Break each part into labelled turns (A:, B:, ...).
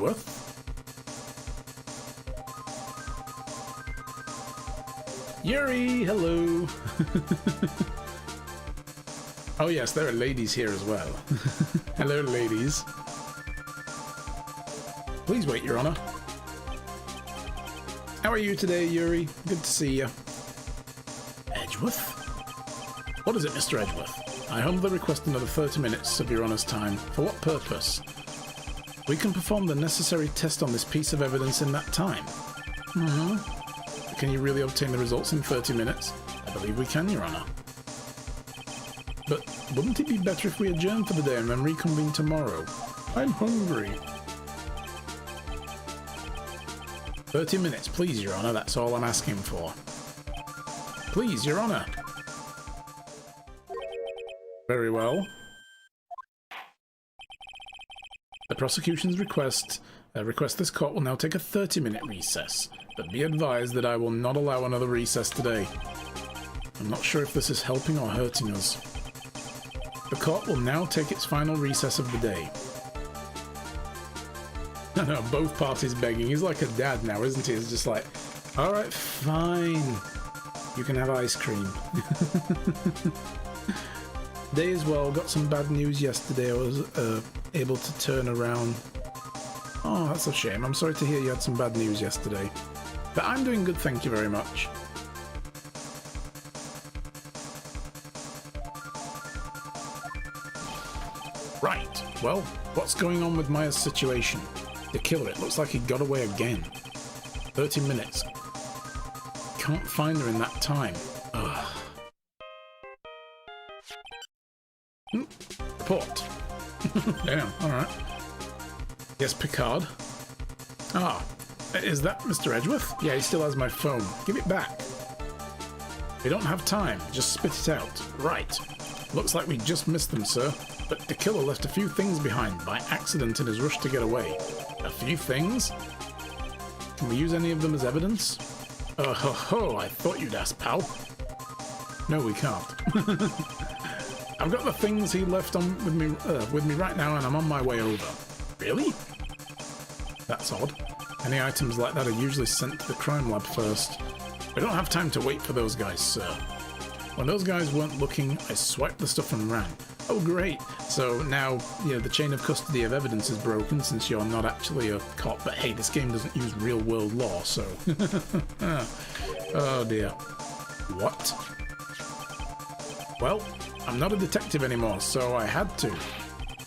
A: Edgeworth. Yuri, hello. Oh yes, there are ladies here as well. Hello, ladies. Please wait, Your Honor. How are you today, Yuri? Good to see you. Edgeworth? What is it, Mr. Edgeworth? I humbly request another 30 minutes of Your Honor's time. For what purpose? We can perform the necessary test on this piece of evidence in that time. Can you really obtain the results in 30 minutes? I believe we can, Your Honor. But wouldn't it be better if we adjourn for the day and then reconvene tomorrow? I'm hungry. 30 minutes, please, Your Honor. That's all I'm asking for. Please, Your Honor. Very well. The prosecution's request this court will now take a 30-minute recess, but be advised that I will not allow another recess today. I'm not sure if this is helping or hurting us. The court will now take its final recess of the day. I know, both parties begging. He's like a dad now, isn't he? He's just like, alright, fine. You can have ice cream. Day as well. Got some bad news yesterday. I was able to turn around. Oh, that's a shame. I'm sorry to hear you had some bad news yesterday. But I'm doing good, thank you very much. Right. Well, what's going on with Maya's situation? The killer, it looks like he got away again. 30 minutes. Can't find her in that time. Ugh. Report. Damn, alright. Yes, Picard. Ah, is that Mr. Edgeworth? Yeah, he still has my phone. Give it back. We don't have time. Just spit it out. Right. Looks like we just missed them, sir. But the killer left a few things behind by accident in his rush to get away. A few things? Can we use any of them as evidence? Oh ho ho, I thought you'd ask, pal. No, we can't. I've got the things he left on with me right now, and I'm on my way over. Really? That's odd. Any items like that are usually sent to the crime lab first. We don't have time to wait for those guys, sir. When those guys weren't looking, I swiped the stuff and ran. Oh great, so now, you know, the chain of custody of evidence is broken since you're not actually a cop, but hey, this game doesn't use real world law, so... Oh dear. What? Well, I'm not a detective anymore, so I had to.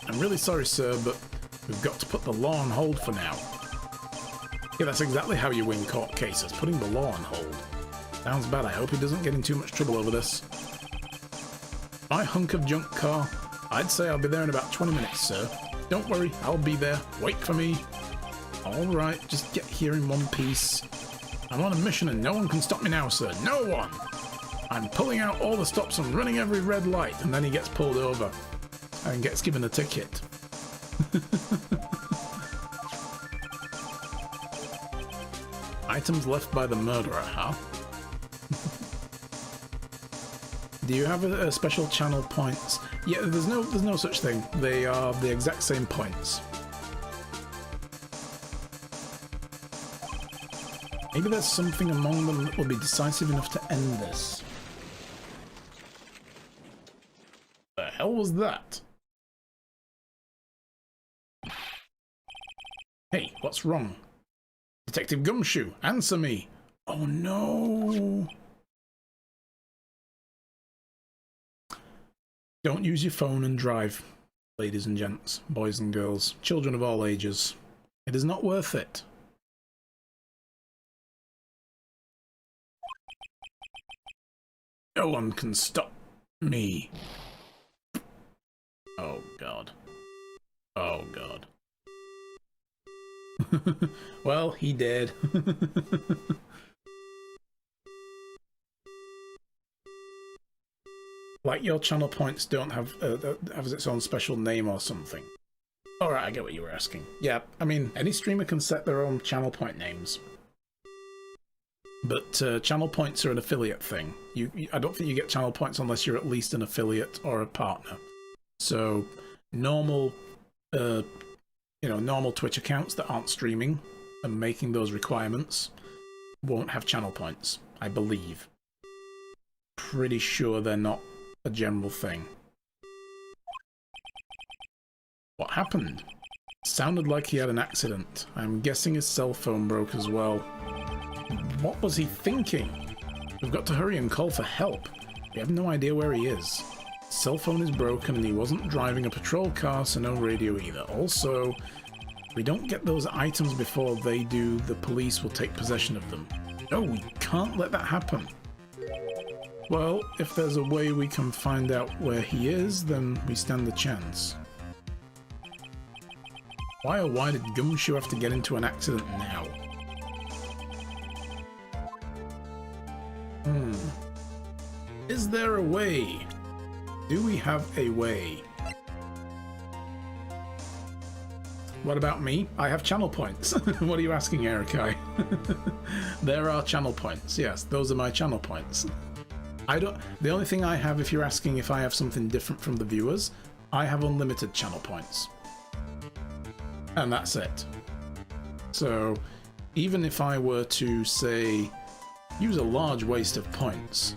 A: I'm really sorry, sir, but we've got to put the law on hold for now. Yeah, that's exactly how you win court cases, putting the law on hold. Sounds bad. I hope he doesn't get in too much trouble over this. My hunk of junk car? I'd say I'll be there in about 20 minutes, sir. Don't worry, I'll be there. Wait for me. Alright, just get here in one piece. I'm on a mission and no one can stop me now, sir. No one! I'm pulling out all the stops and running every red light, and then he gets pulled over and gets given a ticket. Items left by the murderer, huh? Do you have a special channel points? Yeah, there's no such thing. They are the exact same points. Maybe there's something among them that will be decisive enough to end this. The hell was that? Hey, what's wrong? Detective Gumshoe, answer me! Oh no! Don't use your phone and drive, ladies and gents, boys and girls, children of all ages. It is not worth it. No one can stop me. Oh god. Oh god. Well, he did. Like your channel points don't have its own special name or something. Alright, I get what you were asking. Yeah, I mean, any streamer can set their own channel point names. But channel points are an affiliate thing. I don't think you get channel points unless you're at least an affiliate or a partner. So, normal, you know, normal Twitch accounts that aren't streaming and making those requirements won't have channel points, I believe. Pretty sure they're not a general thing. What happened? Sounded like he had an accident. I'm guessing his cell phone broke as well. What was he thinking? We've got to hurry and call for help. We have no idea where he is. His cell phone is broken and he wasn't driving a patrol car, so no radio either. Also, if we don't get those items before they do, the police will take possession of them. No, we can't let that happen. Well, if there's a way we can find out where he is, then we stand a chance. Why oh why did Gumshoe have to get into an accident now? Is there a way? Do we have a way? What about me? I have channel points. What are you asking, Erikai? There are channel points. Yes, those are my channel points. The only thing I have, if you're asking if I have something different from the viewers, I have unlimited channel points. And that's it. So, even if I were to, say, use a large waste of points,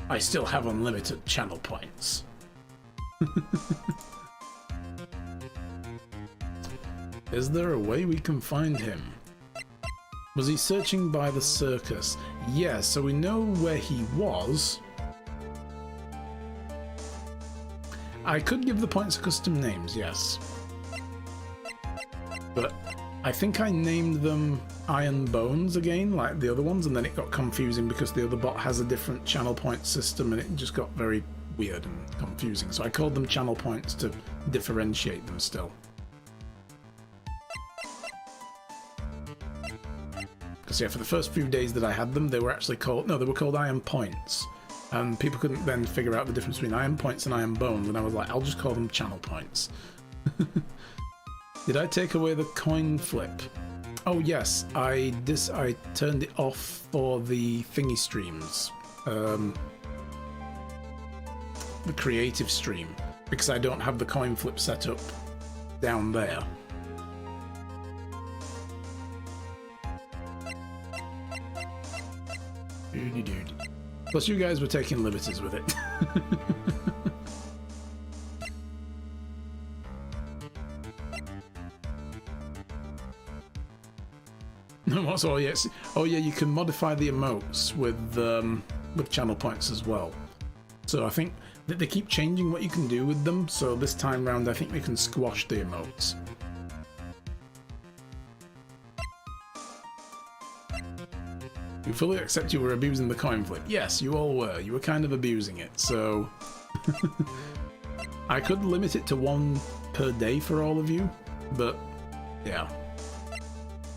A: I still have unlimited channel points. Is there a way we can find him? Was he searching by the circus? Yes, so we know where he was. I could give the points custom names, yes. But I think I named them Iron Bones again, like the other ones, and then it got confusing because the other bot has a different channel point system and it just got very weird and confusing. So I called them channel points to differentiate them still. Because yeah, for the first few days that I had them, they were actually called, no, they were called Iron Points. And people couldn't then figure out the difference between Iron Points and Iron Bones, and I was like, I'll just call them channel points. Did I take away the coin flip? Oh yes, I turned it off for the thingy streams. The creative stream. Because I don't have the coin flip set up down there. Plus you guys were taking liberties with it. Oh yes, oh yeah, you can modify the emotes with channel points as well. So I think that they keep changing what you can do with them. So this time round, I think we can squash the emotes. You fully accept you were abusing the coin flip. Yes, you all were. You were kind of abusing it, so... I could limit it to 1 per day for all of you, but yeah.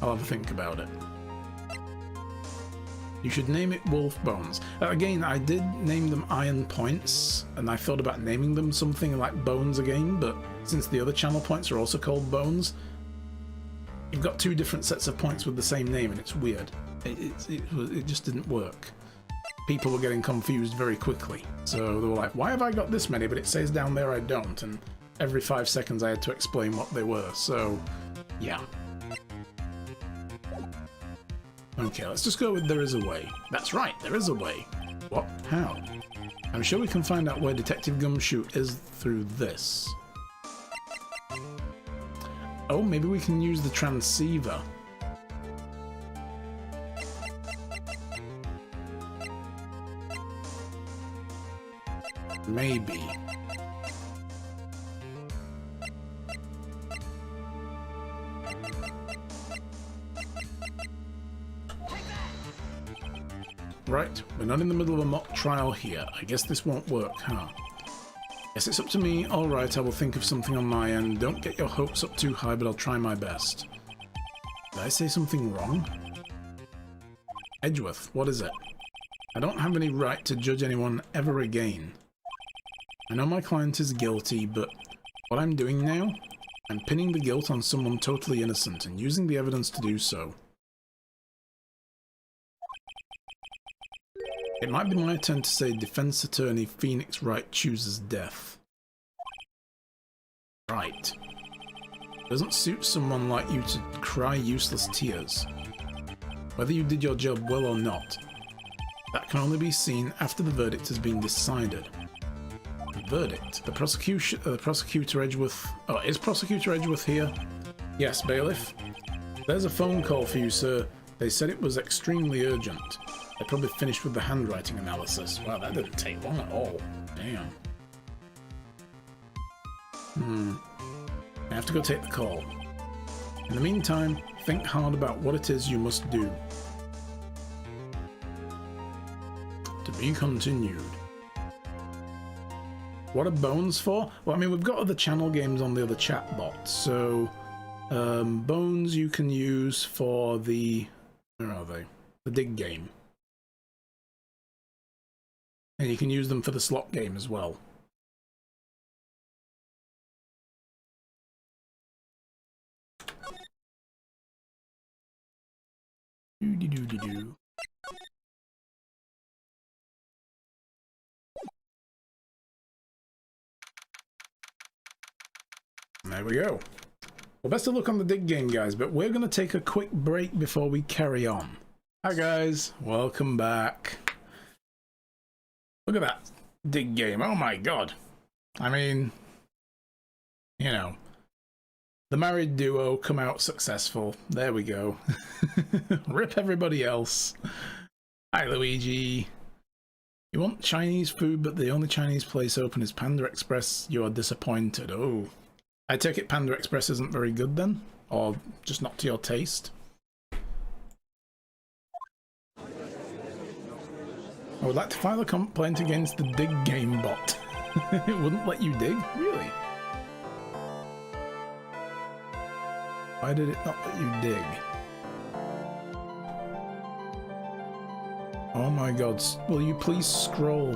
A: I'll have a think about it. You should name it Wolf Bones. Again, I did name them Iron Points, and I thought about naming them something like Bones again, but since the other channel points are also called Bones, you've got 2 different sets of points with the same name, and it's weird. It just didn't work. People were getting confused very quickly. So they were like, why have I got this many, but it says down there I don't? And every 5 seconds I had to explain what they were, so yeah. Okay, let's just go with there is a way. That's right, there is a way. What? How? I'm sure we can find out where Detective Gumshoe is through this. Oh, maybe we can use the transceiver. Maybe. Right, we're not in the middle of a mock trial here. I guess this won't work, huh? Guess it's up to me. Alright, I will think of something on my end. Don't get your hopes up too high, but I'll try my best. Did I say something wrong? Edgeworth, what is it? I don't have any right to judge anyone ever again. I know my client is guilty, but what I'm doing now? I'm pinning the guilt on someone totally innocent and using the evidence to do so. It might be my turn to say defense attorney Phoenix Wright chooses death. Right. It doesn't suit someone like you to cry useless tears. Whether you did your job well or not, that can only be seen after the verdict has been decided. Verdict. The prosecutor Edgeworth... Oh, is Prosecutor Edgeworth here? Yes, bailiff. There's a phone call for you, sir. They said it was extremely urgent. They probably finished with the handwriting analysis. Wow, that didn't take long at all. Damn. I have to go take the call. In the meantime, think hard about what it is you must do. To be continued. What are bones for? Well, I mean, we've got other channel games on the other chat bots, so bones you can use for the... Where are they? The dig game. And you can use them for the slot game as well. Doo-dee-doo-dee-doo. There we go. Well, best of luck on the dig game, guys, but we're going to take a quick break before we carry on. Hi, guys. Welcome back. Look at that dig game. Oh, my God. I mean, you know, the married duo come out successful. There we go. Rip everybody else. Hi, Luigi. You want Chinese food, but the only Chinese place open is Panda Express. You are disappointed. Oh. I take it Panda Express isn't very good then? Or just not to your taste? I would like to file a complaint against the dig game bot. It wouldn't let you dig? Really? Why did it not let you dig? Oh my god, will you please scroll?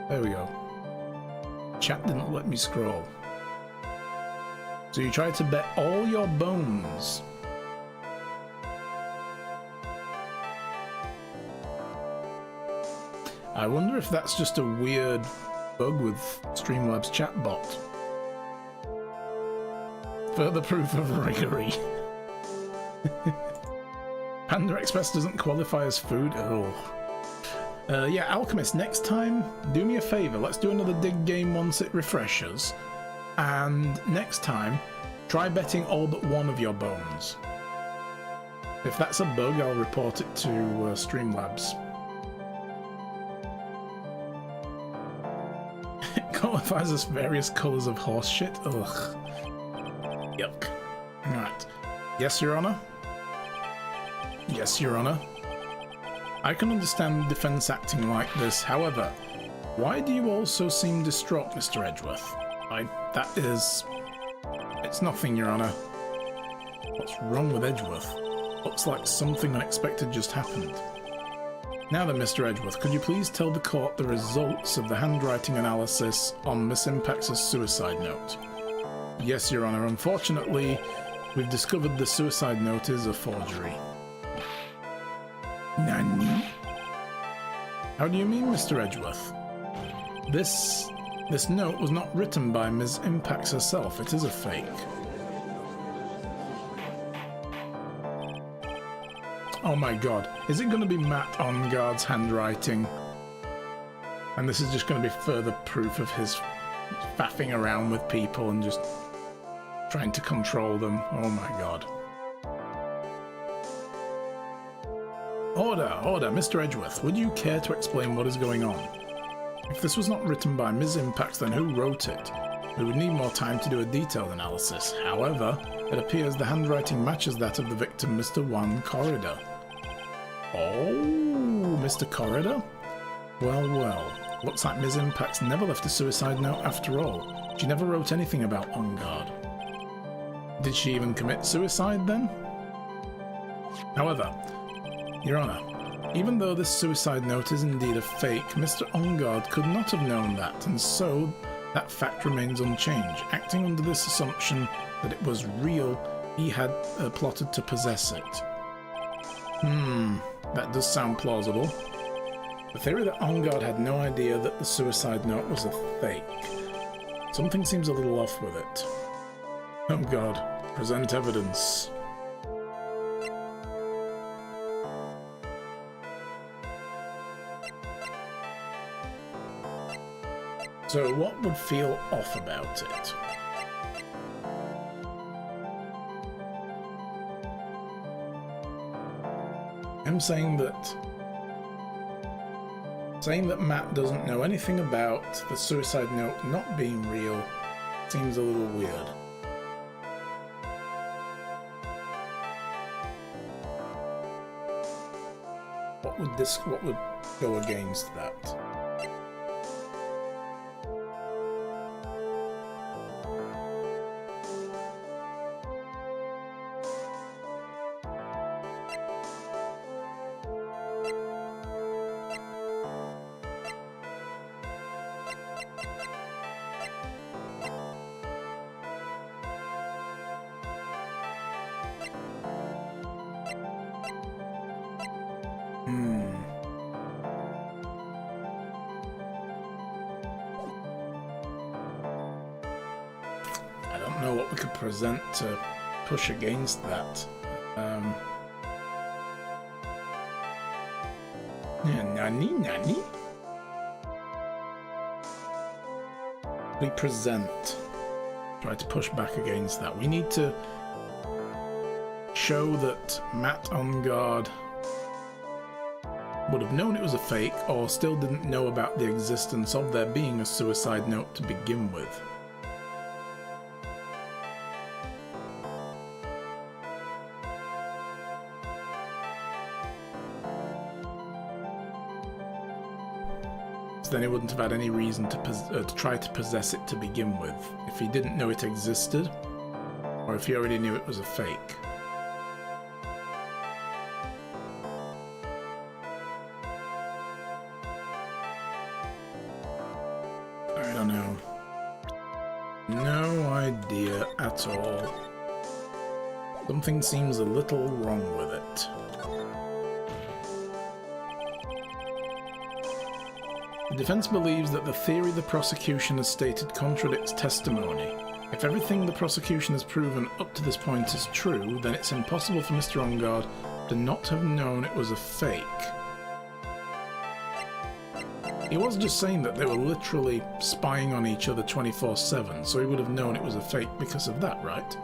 A: There we go. Chat didn't let me scroll. So you tried to bet all your bones. I wonder if that's just a weird bug with Streamlabs chatbot. Further proof of riggery. Panda Express doesn't qualify as food. Oh. Yeah, Alchemist, next time, do me a favour. Let's do another dig game once it refreshes. And next time, try betting all but one of your bones. If that's a bug, I'll report it to Streamlabs. It qualifies as various colours of horse shit. Ugh. Yuck. Alright. Yes, Your Honour? Yes, Your Honour. I can understand defence acting like this, however, why do you also seem distraught, Mr. Edgeworth? That is... It's nothing, Your Honour. What's wrong with Edgeworth? Looks like something unexpected just happened. Now then, Mr. Edgeworth, could you please tell the court the results of the handwriting analysis on Miss Impax's suicide note? Yes, Your Honour. Unfortunately, we've discovered the suicide note is a forgery. Nani? How do you mean, Mr. Edgeworth? This note was not written by Ms. Impax herself. It is a fake. Oh my god. Is it going to be Matt Onguard's handwriting? And this is just going to be further proof of his faffing around with people and just trying to control them. Oh my god. Order, order, Mr. Edgeworth, would you care to explain what is going on? If this was not written by Ms. Impax, then who wrote it? We would need more time to do a detailed analysis. However, it appears the handwriting matches that of the victim, Mr. Juan Corridor. Oh, Mr. Corridor? Well, well, looks like Ms. Impax never left a suicide note after all. She never wrote anything about Onguard. Did she even commit suicide then? However, Your Honour, even though this suicide note is indeed a fake, Mr. Onguard could not have known that, and so that fact remains unchanged. Acting under this assumption that it was real, he had plotted to possess it. That does sound plausible. The theory that Onguard had no idea that the suicide note was a fake. Something seems a little off with it. Oh god. Present evidence. So what would feel off about it? I'm saying that Matt doesn't know anything about the suicide note not being real seems a little weird. What would go against that? I don't know what we could present to push against that. Nani? We present. Try to push back against that. We need to show that Matt on guard would have known it was a fake, or still didn't know about the existence of there being a suicide note to begin with. Then he wouldn't have had any reason to try to possess it to begin with, if he didn't know it existed, or if he already knew it was a fake. I don't know. No idea at all. Something seems a little wrong with it. The defense believes that the theory the prosecution has stated contradicts testimony. If everything the prosecution has proven up to this point is true, then it's impossible for Mr. Ongard to not have known it was a fake. He was just saying that they were literally spying on each other 24/7, so he would have known it was a fake because of that, right?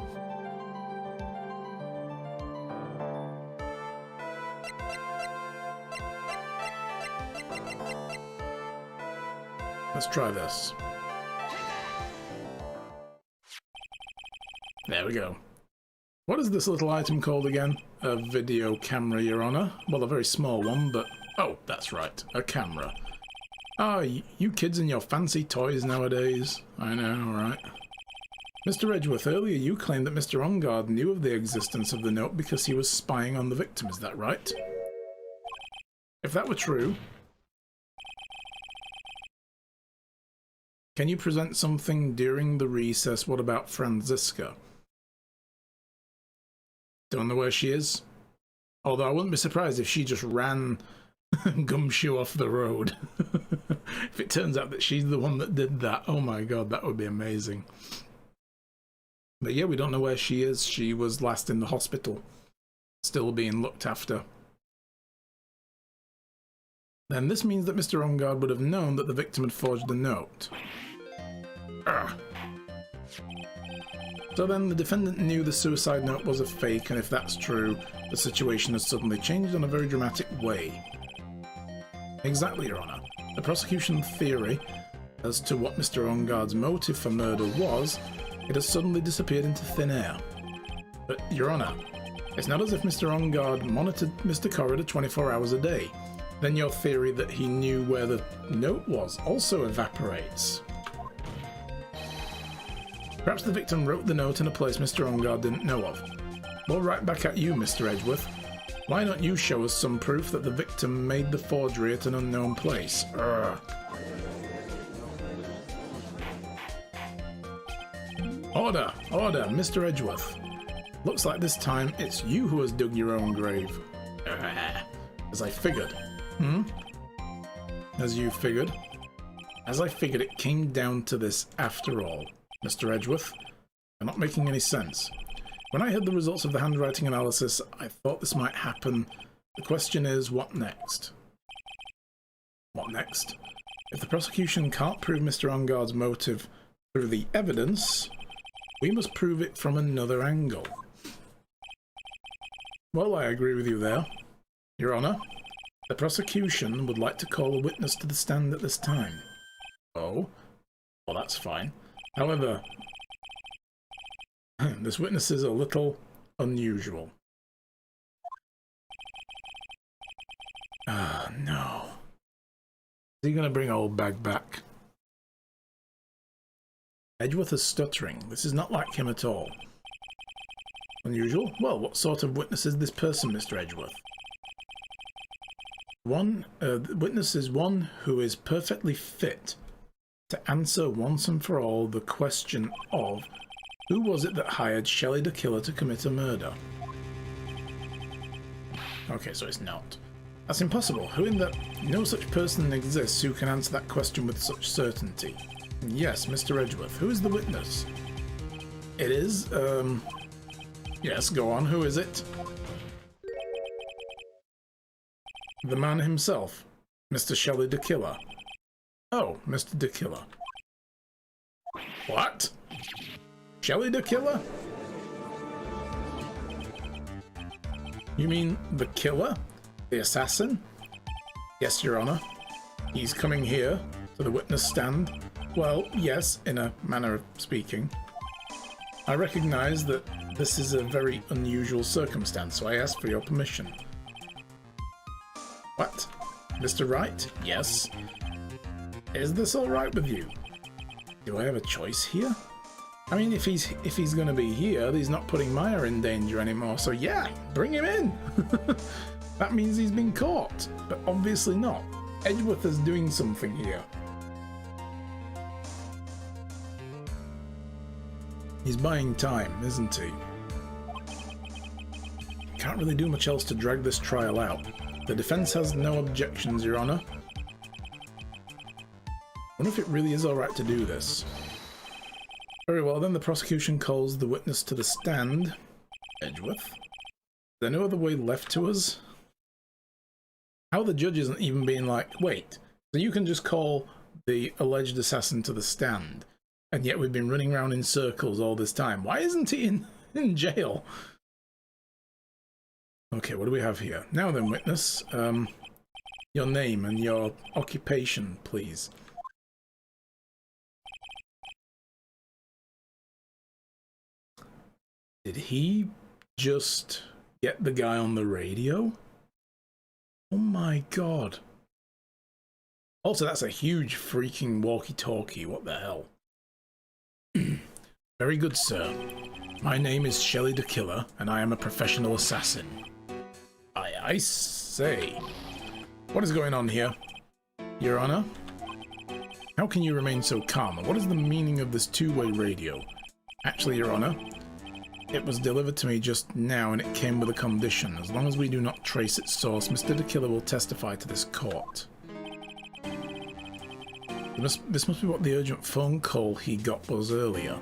A: Let's try this. There we go. What is this little item called again? A video camera, Your Honor. Well, a very small one, but... oh, that's right. A camera. Ah, you kids and your fancy toys nowadays. I know, right? Mr. Edgeworth, earlier you claimed that Mr. Ongard knew of the existence of the note because he was spying on the victim. Is that right? If that were true... can you present something during the recess? What about Franziska? Don't know where she is. Although I wouldn't be surprised if she just ran Gumshoe off the road. If it turns out that she's the one that did that, oh my god, that would be amazing. But yeah, we don't know where she is. She was last in the hospital, still being looked after. Then this means that Mr. Ongard would have known that the victim had forged the note. So then the defendant knew the suicide note was a fake, and if that's true, the situation has suddenly changed in a very dramatic way. Exactly, Your Honor. The prosecution theory as to what Mr. Ongard's motive for murder was, it has suddenly disappeared into thin air. But, Your Honor, it's not as if Mr. Ongard monitored Mr. Corridor 24 hours a day. Then your theory that he knew where the note was also evaporates. Perhaps the victim wrote the note in a place Mr. Ongard didn't know of. Well, right back at you, Mr. Edgeworth. Why don't you show us some proof that the victim made the forgery at an unknown place? Order! Order, Mr. Edgeworth. Looks like this time it's you who has dug your own grave. As I figured. As you figured? As I figured, it came down to this after all. Mr. Edgeworth, They're not making any sense. When I heard the results of the handwriting analysis, I thought this might happen. The question is, what next? What next? If the prosecution can't prove Mr. Engarde's motive through the evidence, we must prove it from another angle. Well, I agree with you there, Your Honor. The prosecution would like to call a witness to the stand at this time. Oh? Well, that's fine. However, this witness is a little unusual. Ah, no. Is he going to bring old bag back? Edgeworth is stuttering. This is not like him at all. Unusual? Well, what sort of witness is this person, Mr. Edgeworth? The witness is one who is perfectly fit to answer once and for all the question of who was it that hired Shelley the Killer to commit a murder? Okay, so it's not. That's impossible. Who in the... No such person exists who can answer that question with such certainty. Yes, Mr. Edgeworth. Who is the witness? It is, Yes, go on. Who is it? The man himself. Mr. Shelley the Killer. Oh, Mr. the Killer. What? Shelley the Killer? You mean the killer? The assassin? Yes, Your Honor. He's coming here to the witness stand. Well, yes, in a manner of speaking. I recognize that this is a very unusual circumstance, so I ask for your permission. What? Mr. Wright? Yes. Is this all right with you? Do I have a choice here? I mean, if he's going to be here, he's not putting Maya in danger anymore, so yeah, bring him in! That means he's been caught, but obviously not. Edgeworth is doing something here. He's buying time, isn't he? Can't really do much else to drag this trial out. The defense has no objections, Your Honor. Wonder if it really is alright to do this. Very well, then the prosecution calls the witness to the stand. Edgeworth? Is there no other way left to us? How the judge isn't even being like, wait, so you can just call the alleged assassin to the stand, and yet we've been running around in circles all this time. Why isn't he in jail? Okay, what do we have here? Now then, witness, your name and your occupation, please. Did he just get the guy on the radio? Oh my god. Also, that's a huge freaking walkie-talkie. What the hell? Very good, sir. My name is Shelley the Killer, and I am a professional assassin. I say. What is going on here? Your Honor? How can you remain so calm? What is the meaning of this two-way radio? Actually, Your Honor, it was delivered to me just now and it came with a condition. As long as we do not trace its source, Mr. the Killer will testify to this court. This must be what the urgent phone call he got was earlier.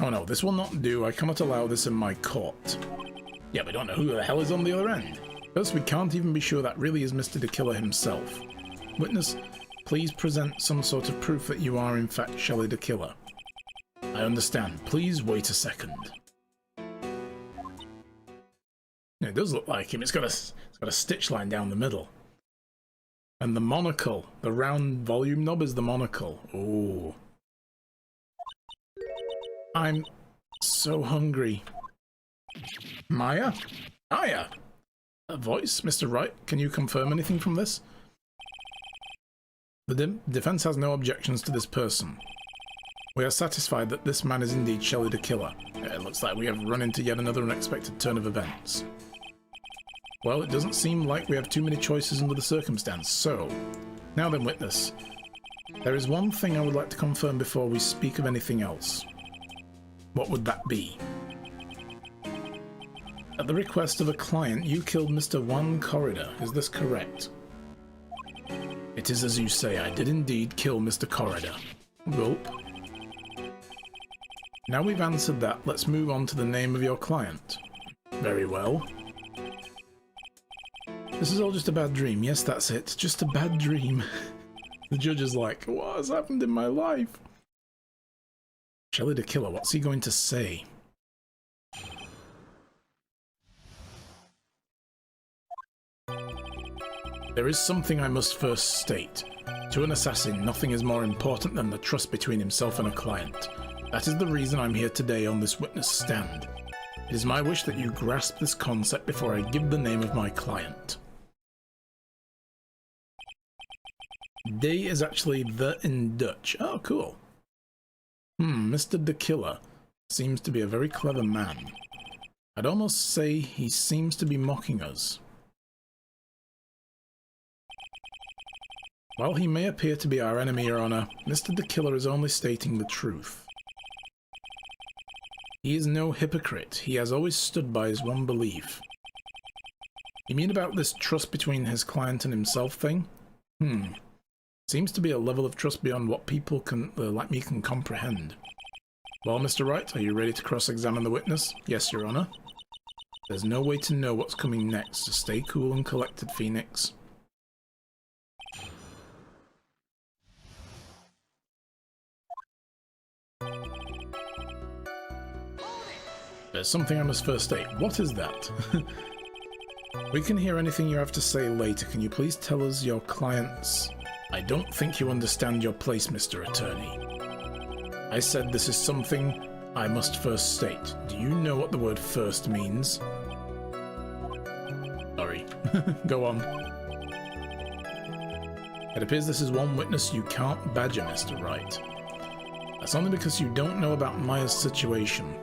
A: Oh no, this will not do. I cannot allow this in my court. Yeah, we don't know who the hell is on the other end. First, we can't even be sure that really is Mr. the Killer himself. Witness, please present some sort of proof that you are in fact Shelley the Killer. I understand. Please wait a second. It does look like him. It's got a stitch line down the middle. And the monocle, the round volume knob is the monocle. Oh. I'm so hungry. Maya? Maya! A voice? Mr. Wright, can you confirm anything from this? The defense has no objections to this person. We are satisfied that this man is indeed Shelley the Killer. It looks like we have run into yet another unexpected turn of events. Well, it doesn't seem like we have too many choices under the circumstance, so... Now then, witness. There is one thing I would like to confirm before we speak of anything else. What would that be? At the request of a client, you killed Mr. Juan Corridor. Is this correct? It is as you say. I did indeed kill Mr. Corridor. Gulp. Now we've answered that, let's move on to the name of your client. Very well. This is all just a bad dream. Yes, that's it. Just a bad dream. The judge is like, what has happened in my life? Shelley the Killer, what's he going to say? There is something I must first state. To an assassin, nothing is more important than the trust between himself and a client. That is the reason I'm here today on this witness stand. It is my wish that you grasp this concept before I give the name of my client. Day is actually the in Dutch. Oh, cool. Mr. the Killer seems to be a very clever man. I'd almost say he seems to be mocking us. While he may appear to be our enemy, Your Honor, Mr. the Killer is only stating the truth. He is no hypocrite. He has always stood by his one belief. You mean about this trust between his client and himself thing? Seems to be a level of trust beyond what people like me can comprehend. Well, Mr. Wright, are you ready to cross-examine the witness? Yes, Your Honor. There's no way to know what's coming next, so stay cool and collected, Phoenix. There's something I must first state. What is that? We can hear anything you have to say later. Can you please tell us your client's... I don't think you understand your place, Mr. Attorney. I said this is something I must first state. Do you know what the word first means? Sorry. Go on. It appears this is one witness you can't badger, Mr. Wright. That's only because you don't know about Maya's situation.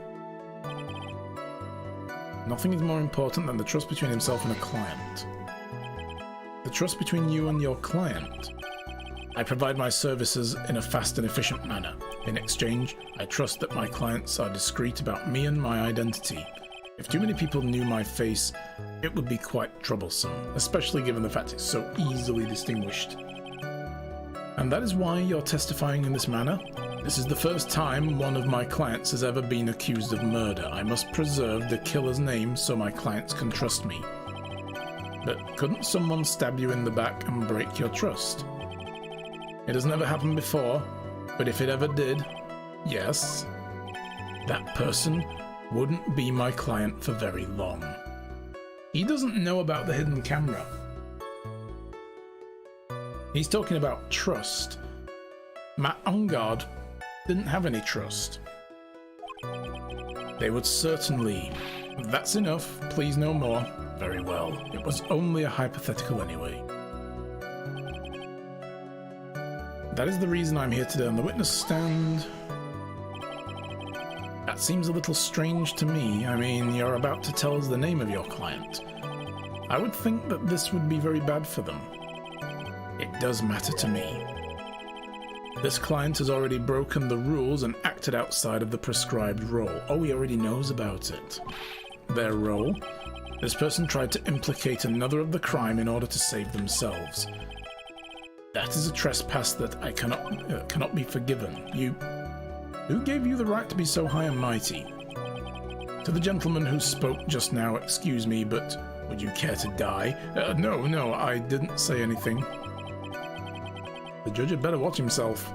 A: Nothing is more important than the trust between himself and a client. The trust between you and your client. I provide my services in a fast and efficient manner. In exchange, I trust that my clients are discreet about me and my identity. If too many people knew my face, it would be quite troublesome, especially given the fact it's so easily distinguished. And that is why you're testifying in this manner? This is the first time one of my clients has ever been accused of murder. I must preserve the killer's name so my clients can trust me. But couldn't someone stab you in the back and break your trust? It has never happened before, but if it ever did, yes, that person wouldn't be my client for very long. He doesn't know about the hidden camera. He's talking about trust. Matt on guard didn't have any trust. They would certainly... That's enough, please no more. Very well, it was only a hypothetical anyway. That is the reason I'm here today on the witness stand. That seems a little strange to me. I mean, you're about to tell us the name of your client. I would think that this would be very bad for them. It does matter to me. This client has already broken the rules and acted outside of the prescribed role. Oh, he already knows about it. Their role? This person tried to implicate another of the crime in order to save themselves. That is a trespass that I cannot be forgiven. Who gave you the right to be so high and mighty? To the gentleman who spoke just now, excuse me, but would you care to die? No, I didn't say anything. The judge had better watch himself.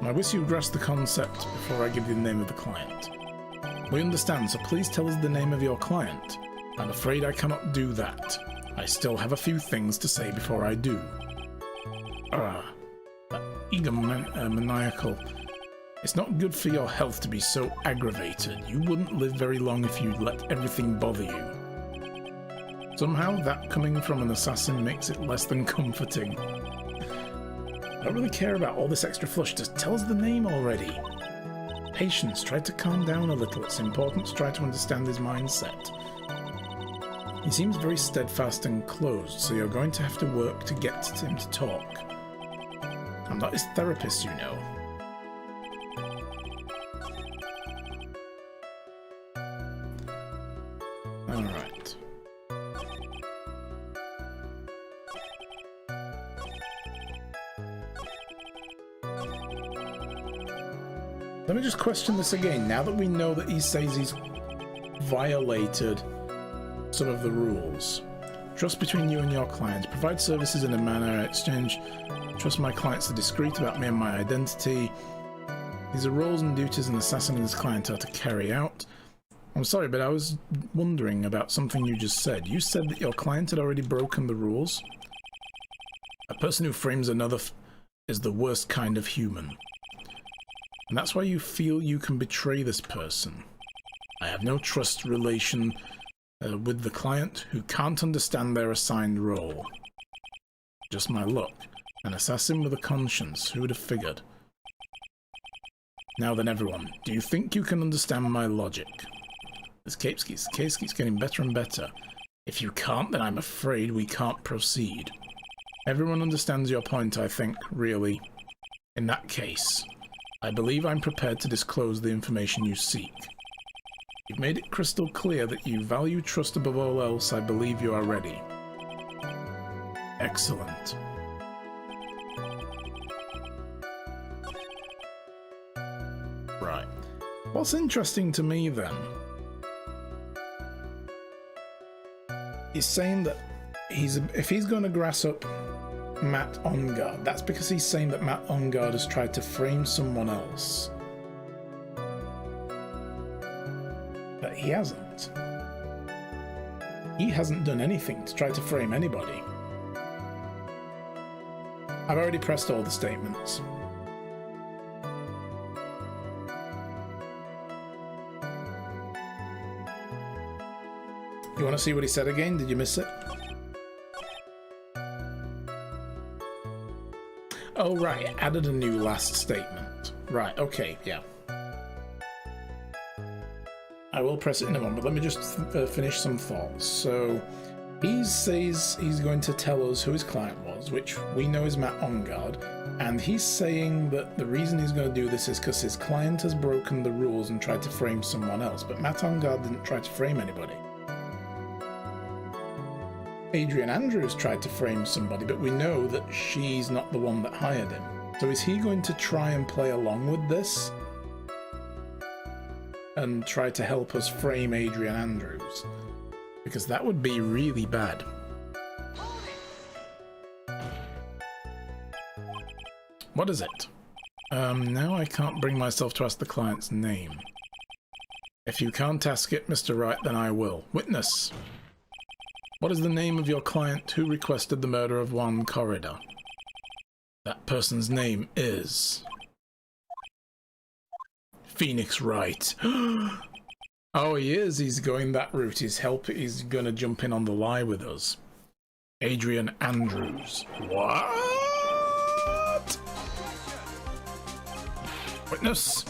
A: I wish you grasp the concept before I give you the name of the client. We understand, so please tell us the name of your client. I'm afraid I cannot do that. I still have a few things to say before I do. Egomaniacal. It's not good for your health to be so aggravated. You wouldn't live very long if you let everything bother you. Somehow, that coming from an assassin makes it less than comforting. I don't really care about all this extra flush, just tell us the name already. Patience, try to calm down a little. It's important to try to understand his mindset. He seems very steadfast and closed, so you're going to have to work to get him to talk. I'm not his therapist, you know. Alright. Let me just question this again. Now that we know that he says he's violated some of the rules. Trust between you and your client. Provide services in a manner. Exchange. Trust my clients are discreet about me and my identity. These are roles and duties an assassin and his client are to carry out. I'm sorry, but I was wondering about something you just said. You said that your client had already broken the rules. A person who frames another is the worst kind of human. And that's why you feel you can betray this person. I have no trust relation with the client who can't understand their assigned role. Just my luck. An assassin with a conscience, who would have figured? Now then, everyone, do you think you can understand my logic? This case keeps getting better and better. If you can't, then I'm afraid we can't proceed. Everyone understands your point, I think, really. In that case, I believe I'm prepared to disclose the information you seek. You've made it crystal clear that you value trust above all else. I believe you are ready. Excellent. Right. What's interesting to me then, he's saying that if he's going to grass up Matt Ongard, that's because he's saying that Matt Ongard has tried to frame someone else. But he hasn't. He hasn't done anything to try to frame anybody. I've already pressed all the statements. You want to see what he said again? Did you miss it? Oh, right. Added a new last statement. Right, okay, yeah. I will press it in a moment, but let me just finish some thoughts. So, he says he's going to tell us who his client was, which we know is Matt Ongard, and he's saying that the reason he's going to do this is because his client has broken the rules and tried to frame someone else, but Matt Ongard didn't try to frame anybody. Adrian Andrews tried to frame somebody, but we know that she's not the one that hired him. So is he going to try and play along with this? And try to help us frame Adrian Andrews? Because that would be really bad. What is it? Now I can't bring myself to ask the client's name. If you can't ask it, Mr. Wright, then I will. Witness! What is the name of your client who requested the murder of Juan Corrida? That person's name is... Phoenix Wright. Oh, he is. He's going that route. He's going to jump in on the lie with us. Adrian Andrews. What? Witness?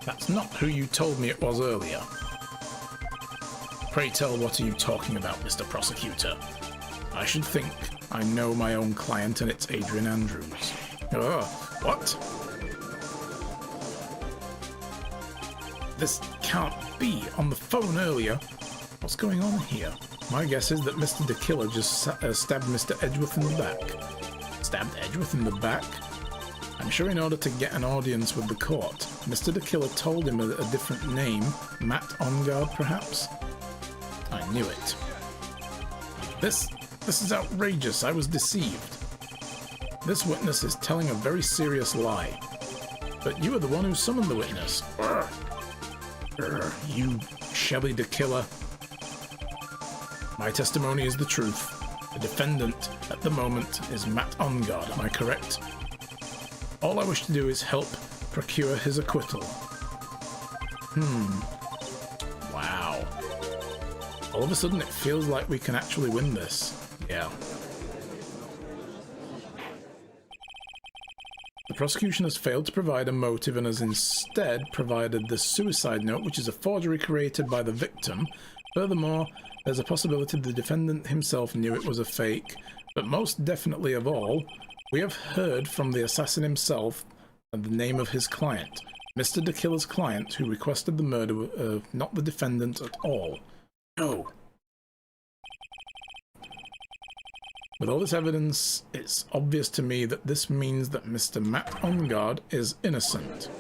A: That's not who you told me it was earlier. Pray tell, what are you talking about, Mr. Prosecutor? I should think I know my own client and it's Adrian Andrews. What? This can't be. On the phone earlier. What's going on here? My guess is that Mr. the Killer just stabbed Mr. Edgeworth in the back. Stabbed Edgeworth in the back? I'm sure in order to get an audience with the court, Mr. the Killer told him a different name. Matt Ongard, perhaps? I knew it. This is outrageous. I was deceived. This witness is telling a very serious lie. But you are the one who summoned the witness. You Shelley the Killer. My testimony is the truth. The defendant at the moment is Matt Ongard, am I correct? All I wish to do is help procure his acquittal. Wow. All of a sudden it feels like we can actually win this. Yeah. The prosecution has failed to provide a motive and has instead provided the suicide note, which is a forgery created by the victim. Furthermore, there's a possibility the defendant himself knew it was a fake, but most definitely of all, we have heard from the assassin himself and the name of his client, Mr. the Killer's client, who requested the murder, not the defendant at all. No. With all this evidence, it's obvious to me that this means that Mr. Matt Ongard is innocent.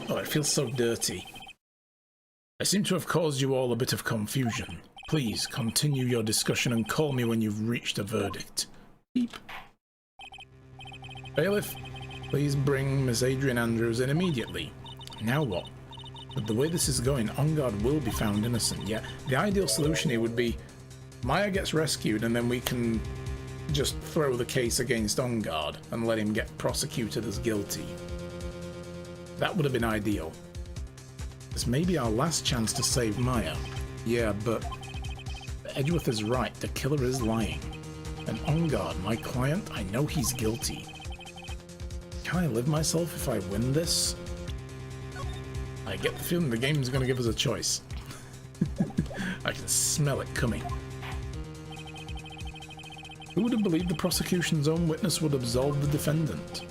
A: Oh, it feels so dirty. I seem to have caused you all a bit of confusion. Please continue your discussion and call me when you've reached a verdict. Beep. Bailiff, please bring Miss Adrian Andrews in immediately. Now what? With the way this is going, On Guard will be found innocent. Yeah, the ideal solution here would be Maya gets rescued and then we can just throw the case against On Guard and let him get prosecuted as guilty. That would have been ideal. This may be our last chance to save Maya. Yeah, but Edgeworth is right. The killer is lying. And On Guard, my client, I know he's guilty. Can I live myself if I win this? I get the feeling the game's going to give us a choice. I can smell it coming. Who would have believed the prosecution's own witness would absolve the defendant?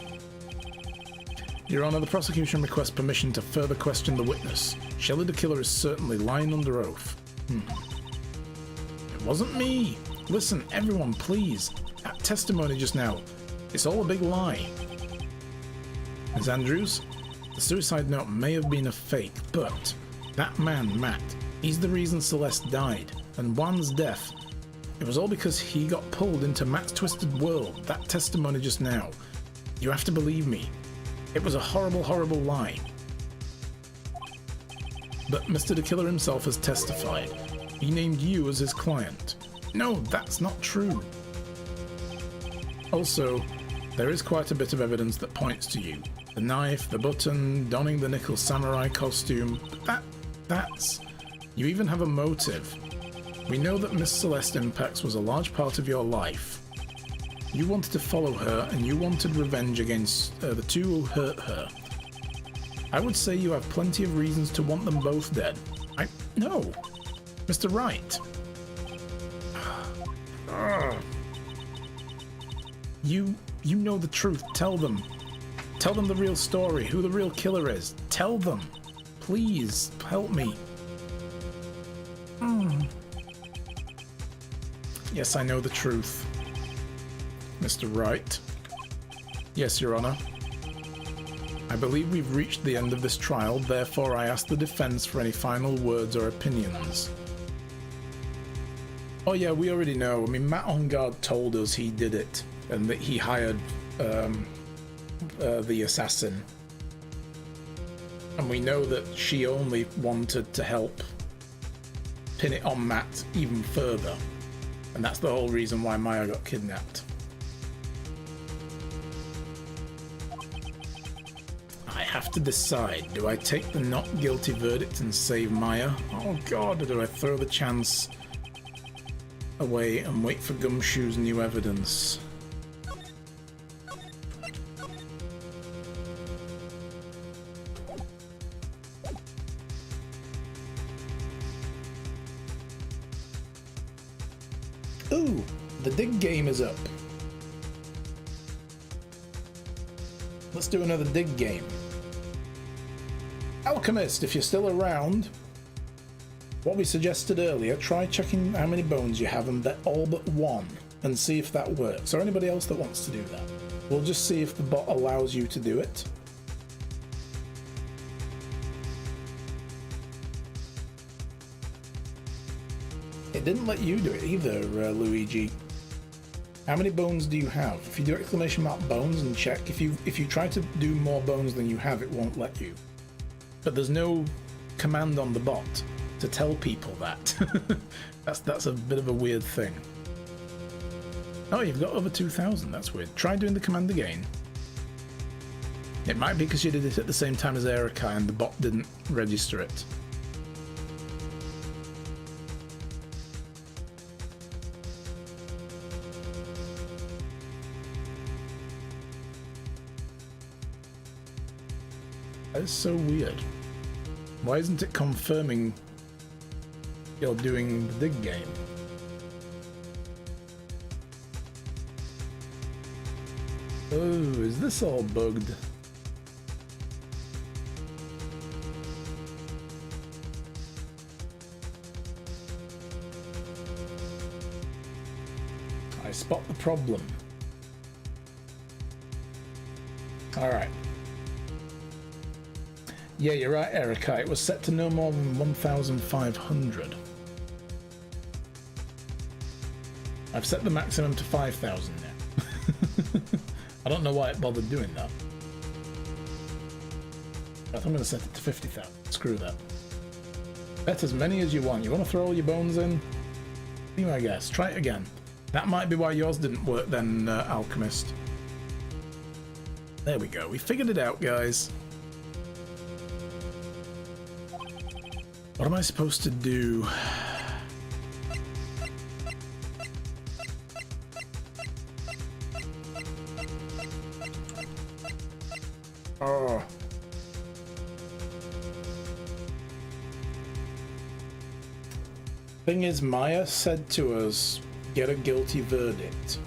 A: Your Honor, the prosecution requests permission to further question the witness. Shelley the killer is certainly lying under oath. It wasn't me. Listen, everyone, please. That testimony just now. It's all a big lie. Ms. Andrews, the suicide note may have been a fake, but that man, Matt, he's the reason Celeste died. And Juan's death, it was all because he got pulled into Matt's twisted world. That testimony just now. You have to believe me. It was a horrible, horrible lie. But Mr. the Killer himself has testified. He named you as his client. No, that's not true. Also, there is quite a bit of evidence that points to you. The knife, the button, donning the nickel samurai costume. But that's... You even have a motive. We know that Miss Celeste Impax was a large part of your life. You wanted to follow her, and you wanted revenge against the two who hurt her. I would say you have plenty of reasons to want them both dead. No! Mr. Wright! You know the truth. Tell them. Tell them the real story, who the real killer is. Tell them. Please, help me. Yes, I know the truth. Mr. Wright. Yes, Your Honor. I believe we've reached the end of this trial, therefore I ask the defense for any final words or opinions. Oh yeah, we already know. I mean, Matt On Guard told us he did it, and that he hired the assassin. And we know that she only wanted to help pin it on Matt even further. And that's the whole reason why Maya got kidnapped. I have to decide. Do I take the not guilty verdict and save Maya? Oh god, or do I throw the chance away and wait for Gumshoe's new evidence? Ooh, the dig game is up. Let's do another dig game. Alchemist, if you're still around, what we suggested earlier, try checking how many bones you have and bet all but one and see if that works. Or anybody else that wants to do that. We'll just see if the bot allows you to do it. It didn't let you do it either, Luigi. How many bones do you have? If you do exclamation mark bones and check, if you try to do more bones than you have, it won't let you. But there's no command on the bot to tell people that. that's a bit of a weird thing. Oh, you've got over 2,000. That's weird. Try doing the command again. It might be because you did it at the same time as Erica and the bot didn't register it. That is so weird. Why isn't it confirming you're doing the dig game? Oh, is this all bugged? I spot the problem. All right. Yeah, you're right, Erica. It was set to no more than 1,500. I've set the maximum to 5,000 now. I don't know why it bothered doing that. I think I'm going to set it to 50,000. Screw that. Bet as many as you want. You want to throw all your bones in? Be my guess. Try it again. That might be why yours didn't work then, Alchemist. There we go. We figured it out, guys. What am I supposed to do? Oh. Thing is, Maya said to us, get a guilty verdict.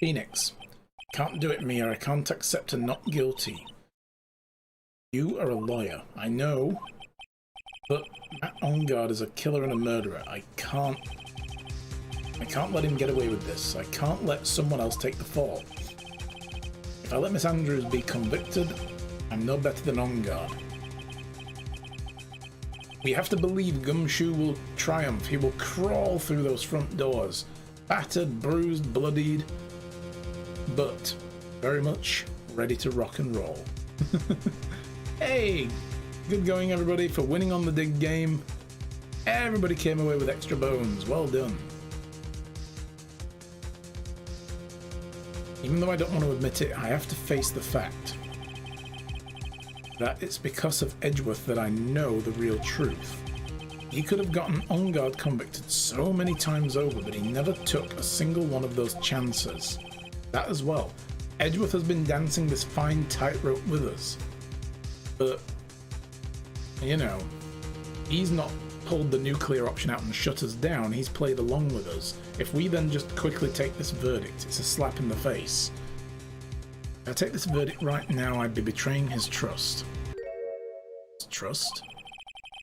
A: Phoenix. Can't do it, Mia. I can't accept a not guilty. You are a lawyer. I know. But Matt Ongard is a killer and a murderer. I can't let him get away with this. I can't let someone else take the fall. If I let Miss Andrews be convicted, I'm no better than Ongard. We have to believe Gumshoe will triumph. He will crawl through those front doors. Battered, bruised, bloodied, but very much ready to rock and roll. Hey! Good going, everybody, for winning on the dig game. Everybody came away with extra bones. Well done. Even though I don't want to admit it, I have to face the fact that it's because of Edgeworth that I know the real truth. He could have gotten Ongard convicted so many times over, but he never took a single one of those chances. That as well. Edgeworth has been dancing this fine tightrope with us. But, you know, he's not pulled the nuclear option out and shut us down. He's played along with us. If we then just quickly take this verdict, it's a slap in the face. If I take this verdict right now, I'd be betraying his trust. His trust?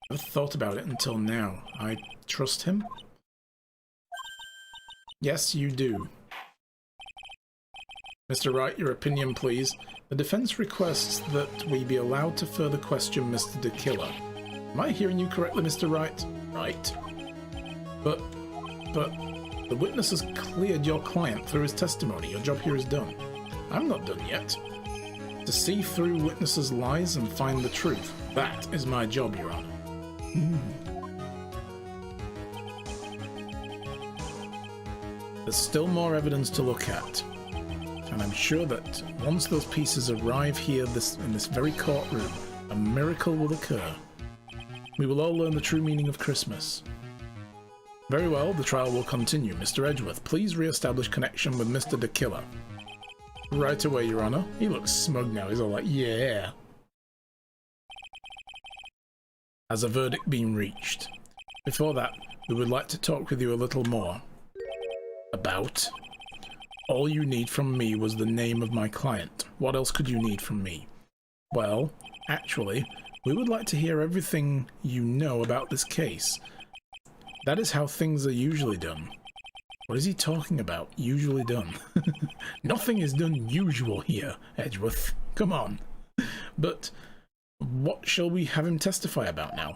A: I never thought about it until now. I trust him? Yes, you do. Mr. Wright, your opinion, please. The defense requests that we be allowed to further question Mr. De Killer. Am I hearing you correctly, Mr. Wright? Right. But the witness has cleared your client through his testimony. Your job here is done. I'm not done yet. To see through witnesses' lies and find the truth. That is my job, Your Honor. There's still more evidence to look at. And I'm sure that once those pieces arrive here in this very courtroom, a miracle will occur. We will all learn the true meaning of Christmas. Very well, the trial will continue. Mr. Edgeworth, please re-establish connection with Mr. De Killer. Right away, Your Honor. He looks smug now. He's all like, yeah. Has a verdict been reached? Before that, we would like to talk with you a little more. About? All you need from me was the name of my client. What else could you need from me? Well, actually, we would like to hear everything you know about this case. That is how things are usually done. What is he talking about? Usually done. Nothing is done usual here, Edgeworth. Come on. But what shall we have him testify about now?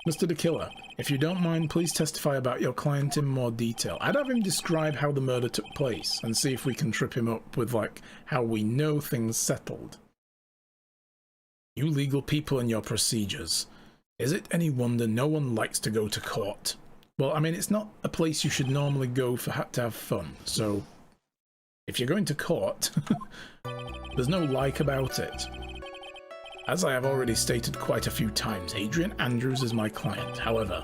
A: Mr. De Killer, if you don't mind, please testify about your client in more detail. I'd have him describe how the murder took place and see if we can trip him up with, like, how we know things settled. You legal people and your procedures. Is it any wonder no one likes to go to court? Well, I mean, it's not a place you should normally go to have fun, so if you're going to court, there's no like about it. As I have already stated quite a few times, Adrian Andrews is my client. However,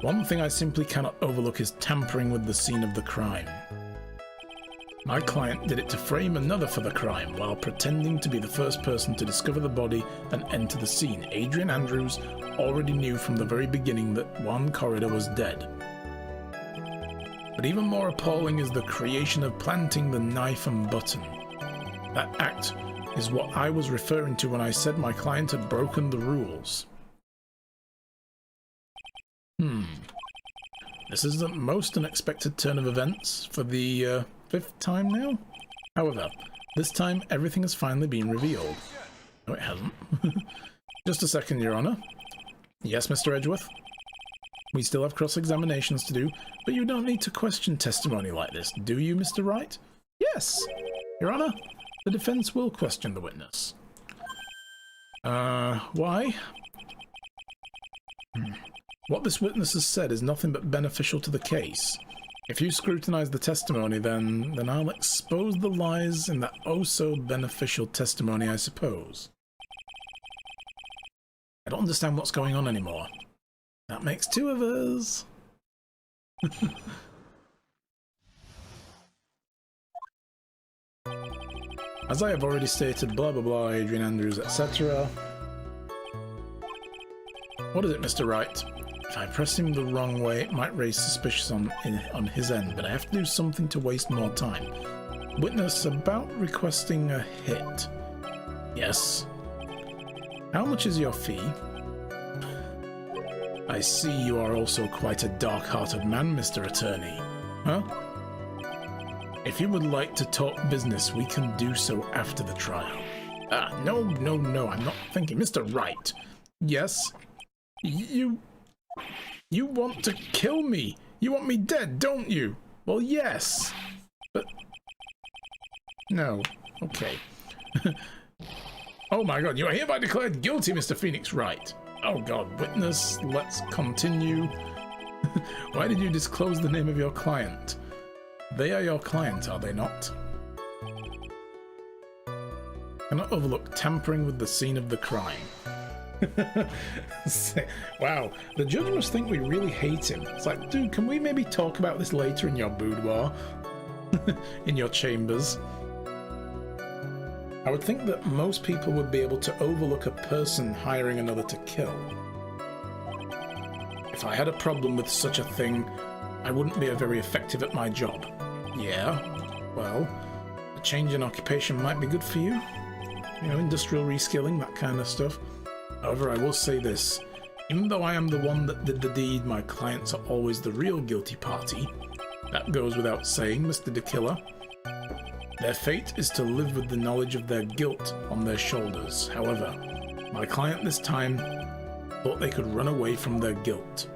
A: one thing I simply cannot overlook is tampering with the scene of the crime. My client did it to frame another for the crime while pretending to be the first person to discover the body and enter the scene. Adrian Andrews already knew from the very beginning that Juan Corridor was dead. But even more appalling is the creation of planting the knife and button. That act is what I was referring to when I said my client had broken the rules. This is the most unexpected turn of events for the 5th time now. However, this time everything has finally been revealed. No, it hasn't. Just a second, Your Honor. Yes, Mr. Edgeworth? We still have cross-examinations to do, but you don't need to question testimony like this, do you, Mr. Wright? Yes, Your Honor. The defense will question the witness. Why? What this witness has said is nothing but beneficial to the case. If you scrutinize the testimony, then I'll expose the lies in that oh-so-beneficial testimony, I suppose. I don't understand what's going on anymore. That makes 2 of us. As I have already stated, blah blah blah, Adrian Andrews, etc. What is it, Mr. Wright? If I press him the wrong way, it might raise suspicion on his end, but I have to do something to waste more time. Witness about requesting a hit. Yes. How much is your fee? I see you are also quite a dark-hearted man, Mr. Attorney. Huh? If you would like to talk business, we can do so after the trial. No, I'm not thinking. Mr. Wright. Yes? You want to kill me. You want me dead, don't you? Well, yes. But... no. Okay. Oh my god, you are hereby declared guilty, Mr. Phoenix Wright. Oh god, witness, let's continue. Why did you disclose the name of your client? They are your client, are they not? Cannot overlook tampering with the scene of the crime. Wow, the judge must think we really hate him. It's like, dude, can we maybe talk about this later in your boudoir? In your chambers? I would think that most people would be able to overlook a person hiring another to kill. If I had a problem with such a thing, I wouldn't be very effective at my job. Yeah, well, a change in occupation might be good for you. You know, industrial reskilling, that kind of stuff. However, I will say this. Even though I am the one that did the deed, my clients are always the real guilty party. That goes without saying, Mr. the Killer. Their fate is to live with the knowledge of their guilt on their shoulders. However, my client this time thought they could run away from their guilt.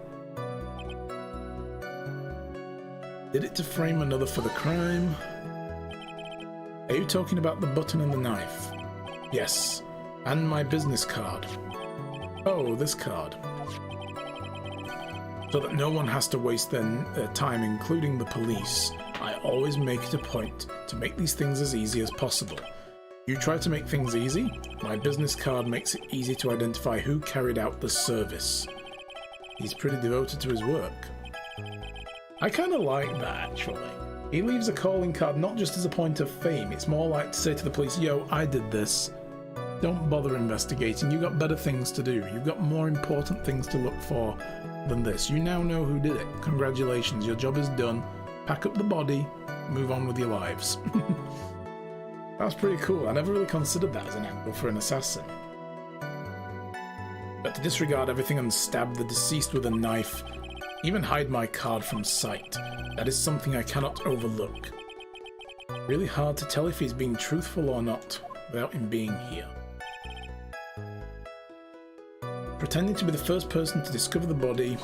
A: Did it to frame another for the crime? Are you talking about the button and the knife? Yes, and my business card. Oh, this card. So that no one has to waste their time, including the police. I always make it a point to make these things as easy as possible. You try to make things easy, my business card makes it easy to identify who carried out the service. He's pretty devoted to his work. I kind of like that, actually. He leaves a calling card not just as a point of fame, it's more like to say to the police, yo, I did this. Don't bother investigating, you've got better things to do. You've got more important things to look for than this. You now know who did it. Congratulations, your job is done. Pack up the body, move on with your lives. That's pretty cool. I never really considered that as an angle for an assassin. But to disregard everything and stab the deceased with a knife, even hide my card from sight, that is something I cannot overlook. Really hard to tell if he's being truthful or not without him being here. Pretending to be the first person to discover the body.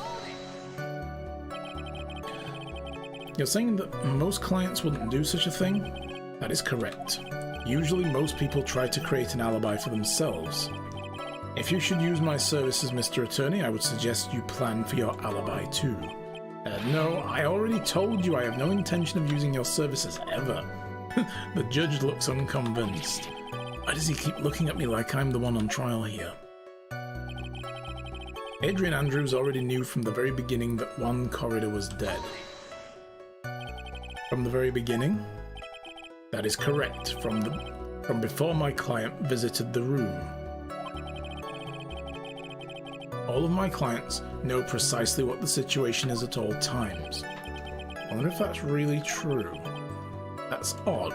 A: You're saying that most clients wouldn't do such a thing? That is correct. Usually most people try to create an alibi for themselves. If you should use my services, Mr. Attorney, I would suggest you plan for your alibi too. No, I already told you I have no intention of using your services ever. The judge looks unconvinced. Why does he keep looking at me like I'm the one on trial here? Adrian Andrews already knew from the very beginning that one corridor was dead. From the very beginning? That is correct, from before my client visited the room. All of my clients know precisely what the situation is at all times. I wonder if that's really true. That's odd.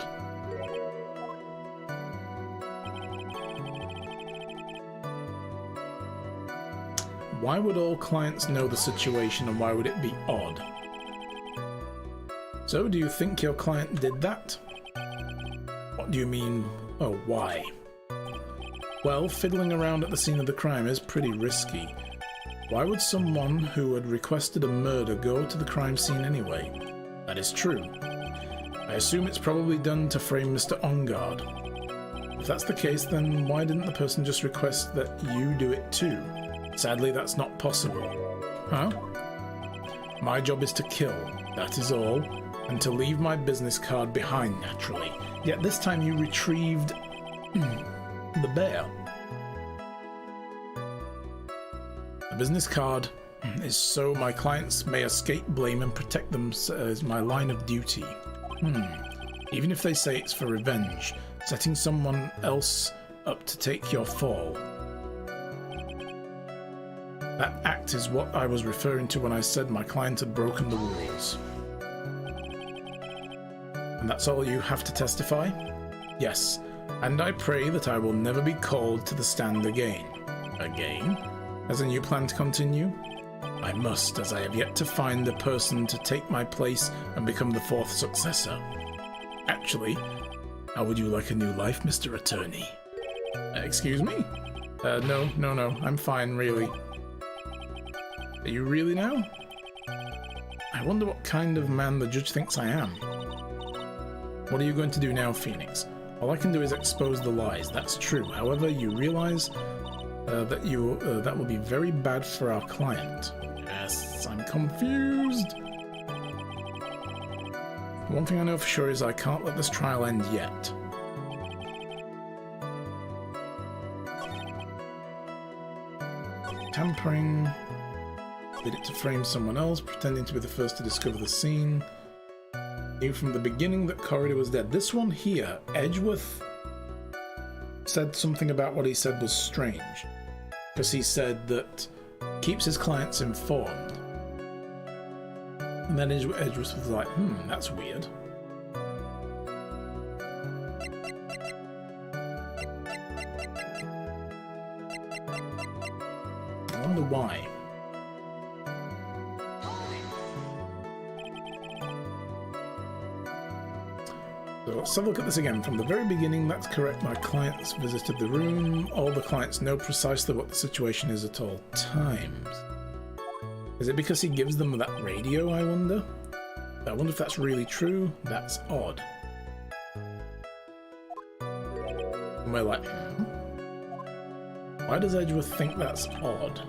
A: Why would all clients know the situation and why would it be odd? So, do you think your client did that? What do you mean? Oh, why? Well, fiddling around at the scene of the crime is pretty risky. Why would someone who had requested a murder go to the crime scene anyway? That is true. I assume it's probably done to frame Mr. Ongard. If that's the case, then why didn't the person just request that you do it too? Sadly, that's not possible. Huh? My job is to kill, that is all, and to leave my business card behind, naturally. Yet this time you retrieved the bear. The business card is so my clients may escape blame and protect them as my line of duty. Even if they say it's for revenge, setting someone else up to take your fall. That act is what I was referring to when I said my client had broken the rules. And that's all you have to testify? Yes, and I pray that I will never be called to the stand again. Again? As in you plan to continue? I must, as I have yet to find a person to take my place and become the fourth successor. Actually, how would you like a new life, Mr. Attorney? Excuse me? No, I'm fine, really. Are you really now? I wonder what kind of man the judge thinks I am. What are you going to do now, Phoenix? All I can do is expose the lies, that's true. However, you realize that will be very bad for our client. Yes, I'm confused. One thing I know for sure is I can't let this trial end yet. Tampering. Did it to frame someone else, pretending to be the first to discover the scene. Knew from the beginning that Corridor was dead. This one here, Edgeworth, said something about what he said was strange. Because he said that keeps his clients informed. And then Edgeworth was like, that's weird. I wonder why. So let's have a look at this again. From the very beginning, that's correct. My clients visited the room. All the clients know precisely what the situation is at all times. Is it because he gives them that radio, I wonder? I wonder if that's really true. That's odd. And we're like, why does Edgeworth think that's odd?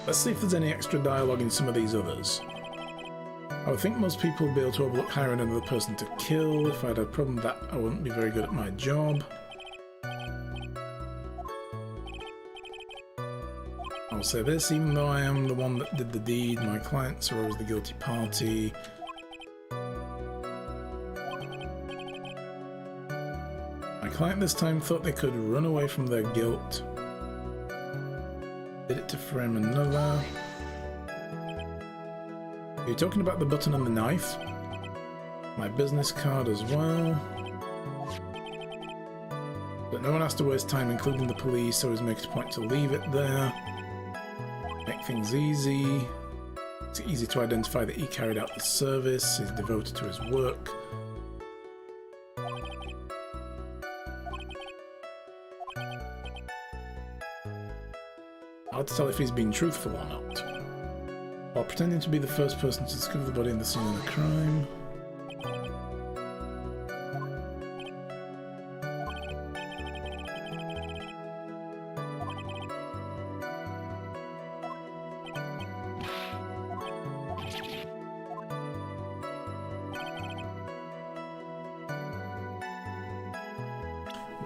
A: Let's see if there's any extra dialogue in some of these others. I would think most people would be able to overlook hiring another person to kill. If I had a problem with that, I wouldn't be very good at my job. I'll say this, even though I am the one that did the deed, my clients are always the guilty party. My client this time thought they could run away from their guilt. Did it to frame another. Are you talking about the button and the knife? My business card as well. But no one has to waste time, including the police, so he's making a point to leave it there. Make things easy. It's easy to identify that he carried out the service, he's devoted to his work. Hard to tell if he's being truthful or not. While pretending to be the first person to discover the body in the scene of the crime.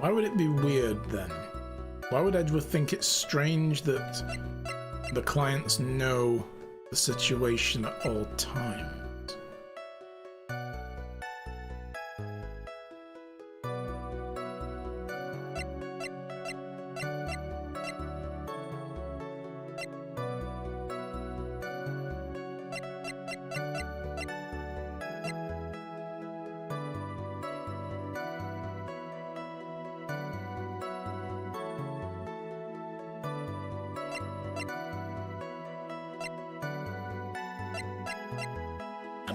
A: Why would it be weird then? Why would Edgeworth think it's strange that the clients know the situation at all times?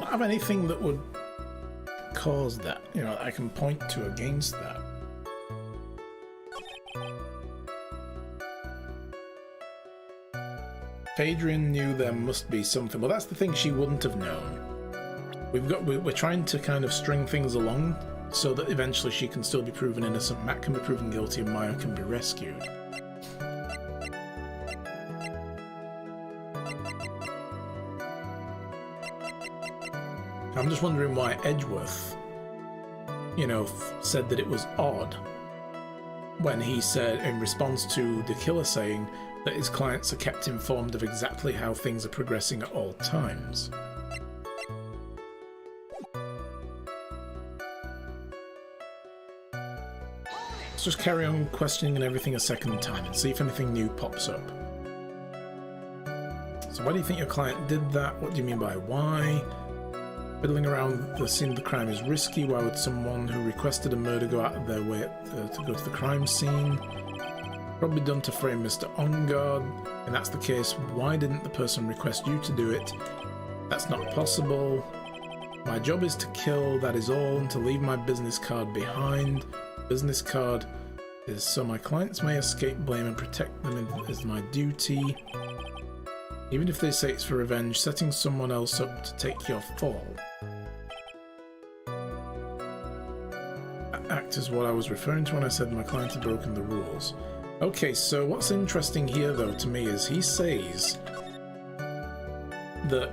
A: don't have anything that would cause that, you know, I can point to against that. Adrian knew there must be something. Well, that's the thing she wouldn't have known. We're trying to kind of string things along so that eventually she can still be proven innocent, Matt can be proven guilty, and Maya can be rescued. I'm just wondering why Edgeworth, you know, said that it was odd when he said, in response to the killer saying that his clients are kept informed of exactly how things are progressing at all times. Let's just carry on questioning and everything a second time and see if anything new pops up. So why do you think your client did that? What do you mean by why? Fiddling around the scene of the crime is risky. Why would someone who requested a murder go out of their way to go to the crime scene? Probably done to frame Mr. On Guard. And that's the case, why didn't the person request you to do it? That's not possible. My job is to kill, that is all, and to leave my business card behind. Business card is so my clients may escape blame and protect them is my duty. Even if they say it's for revenge, setting someone else up to take your fall. That act is what I was referring to when I said my client had broken the rules. Okay, so what's interesting here though to me is he says that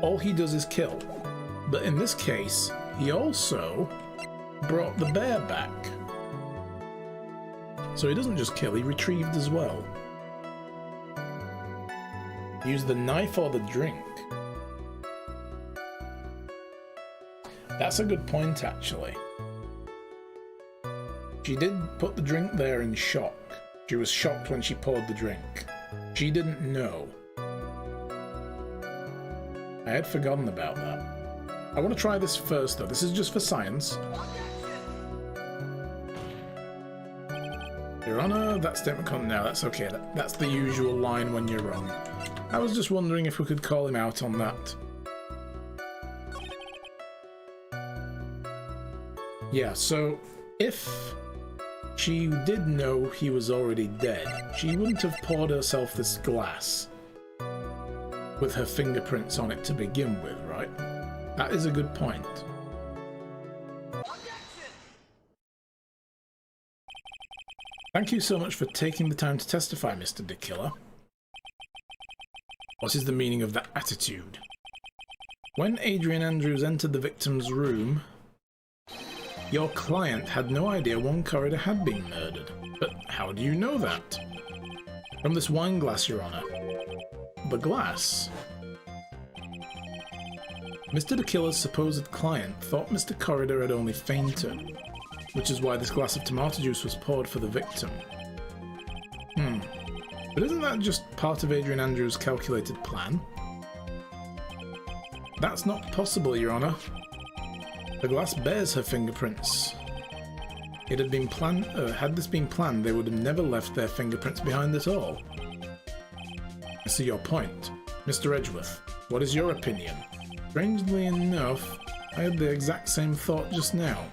A: all he does is kill. But in this case, he also brought the bear back. So he doesn't just kill, he retrieved as well. Use the knife or the drink? That's a good point, actually. She did put the drink there in shock. She was shocked when she poured the drink. She didn't know. I had forgotten about that. I want to try this first, though. This is just for science. Your Honor, that statement can't... No, that's okay. That's the usual line when you're wrong. I was just wondering if we could call him out on that. Yeah, so if she did know he was already dead, she wouldn't have poured herself this glass with her fingerprints on it to begin with, right? That is a good point. Thank you so much for taking the time to testify, Mr. the Killer. What is the meaning of that attitude? When Adrian Andrews entered the victim's room, your client had no idea one corridor had been murdered. But how do you know that? From this wine glass, Your Honor. The glass? Mr. the Killer's supposed client thought Mr. Corridor had only fainted, which is why this glass of tomato juice was poured for the victim. But isn't that just part of Adrian Andrews' calculated plan? That's not possible, Your Honor. The glass bears her fingerprints. It had been planned. Had this been planned, they would have never left their fingerprints behind at all. I see your point. Mr. Edgeworth, what is your opinion? Strangely enough, I had the exact same thought just now.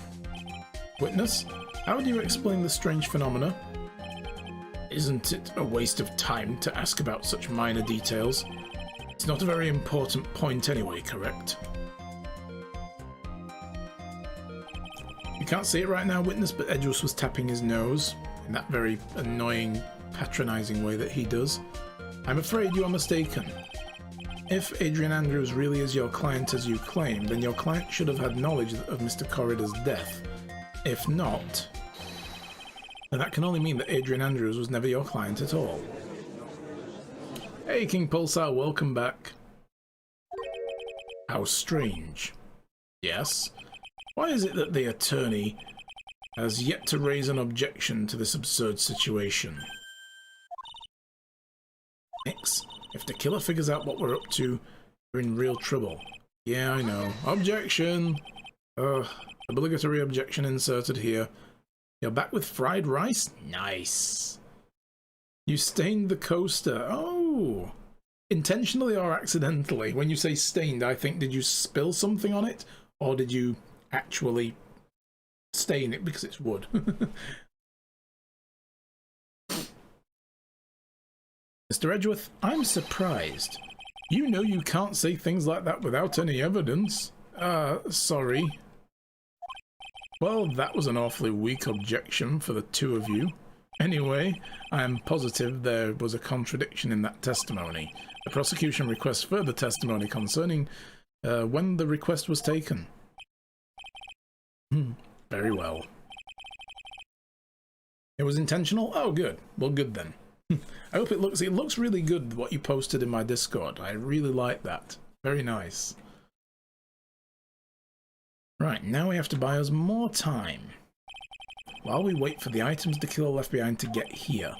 A: Witness, how do you explain the strange phenomena? Isn't it a waste of time to ask about such minor details? It's not a very important point anyway, correct? You can't see it right now, Witness, but Edgeworth was tapping his nose in that very annoying, patronising way that he does. I'm afraid you are mistaken. If Adrian Andrews really is your client as you claim, then your client should have had knowledge of Mr. Corridor's death. If not, then that can only mean that Adrian Andrews was never your client at all. Hey King Pulsar, welcome back. How strange. Yes? Why is it that the attorney has yet to raise an objection to this absurd situation? X, if the killer figures out what we're up to, we're in real trouble. Yeah, I know. Objection! Obligatory objection inserted here. You're back with fried rice? Nice. You stained the coaster. Oh, intentionally or accidentally? When you say stained, I think, did you spill something on it? Or did you actually stain it because it's wood? Mr. Edgeworth, I'm surprised. You know you can't say things like that without any evidence. Sorry. Well, that was an awfully weak objection for the two of you. Anyway, I am positive there was a contradiction in that testimony. The prosecution requests further testimony concerning when the request was taken. Very well. It was intentional? Oh, good. Well, good then. I hope it looks really good, what you posted in my Discord. I really like that. Very nice. Right, now we have to buy us more time. While we wait for the items the killer left behind to get here.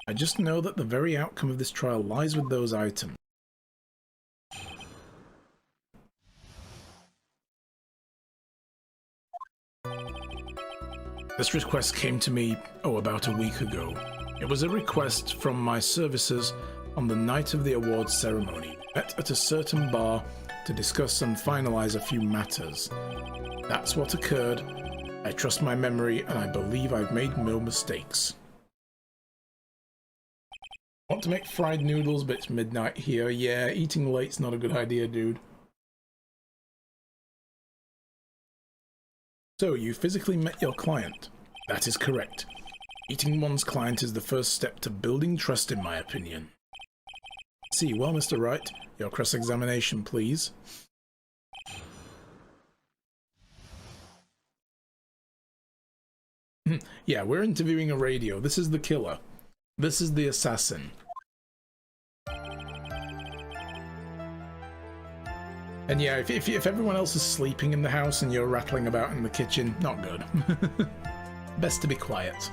A: I just know that the very outcome of this trial lies with those items. This request came to me, about a week ago. It was a request from my services on the night of the awards ceremony. We met at a certain bar to discuss and finalize a few matters. That's what occurred. I trust my memory and I believe I've made no mistakes. I want to make fried noodles, but it's midnight here. Yeah, eating late's not a good idea, dude. So, you physically met your client. That is correct. Meeting one's client is the first step to building trust, in my opinion. See, well, Mr. Wright, your cross-examination, please. Yeah, we're interviewing a radio. This is the killer. This is the assassin. And yeah, if everyone else is sleeping in the house and you're rattling about in the kitchen, not good. Best to be quiet.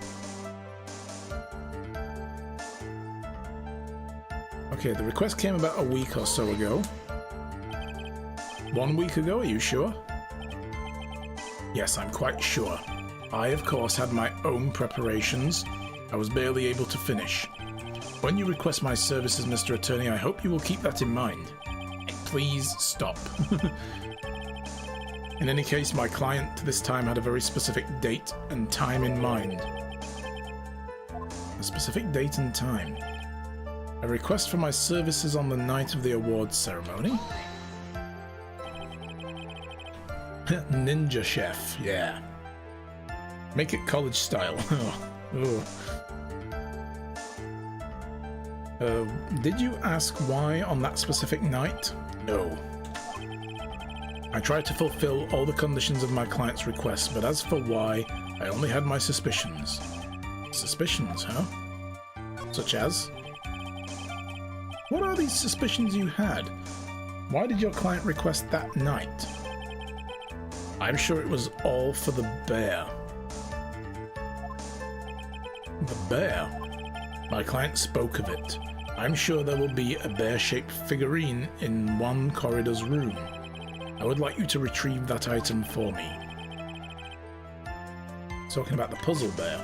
A: Okay, the request came about a week or so ago. 1 week ago, are you sure? Yes, I'm quite sure. I, of course, had my own preparations. I was barely able to finish. When you request my services, Mr. Attorney, I hope you will keep that in mind. Please stop. In any case, my client this time had a very specific date and time in mind. A specific date and time. A request for my services on the night of the awards ceremony. Ninja chef, yeah. Make it college style. Did you ask why on that specific night? No. I tried to fulfill all the conditions of my client's request, but as for why, I only had my suspicions. Suspicions, huh? Such as? What are these suspicions you had? Why did your client request that night? I'm sure it was all for the bear. The bear? My client spoke of it. I'm sure there will be a bear-shaped figurine in one corridor's room. I would like you to retrieve that item for me. Talking about the puzzle bear.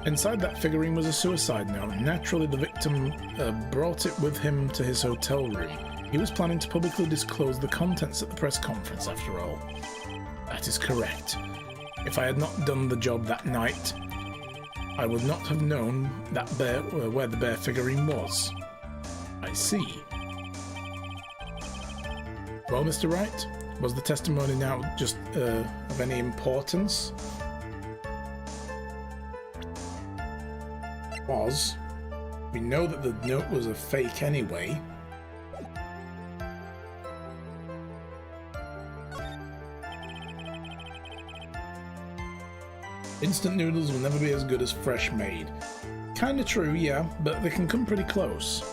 A: Inside that figurine was a suicide note. Naturally, the victim brought it with him to his hotel room. He was planning to publicly disclose the contents at the press conference, after all. That is correct. If I had not done the job that night, I would not have known that bear, where the bear figurine was. I see. Well, Mr. Wright, was the testimony now just of any importance? Was. We know that the note was a fake anyway. Instant noodles will never be as good as fresh made. Kinda true, yeah, but they can come pretty close.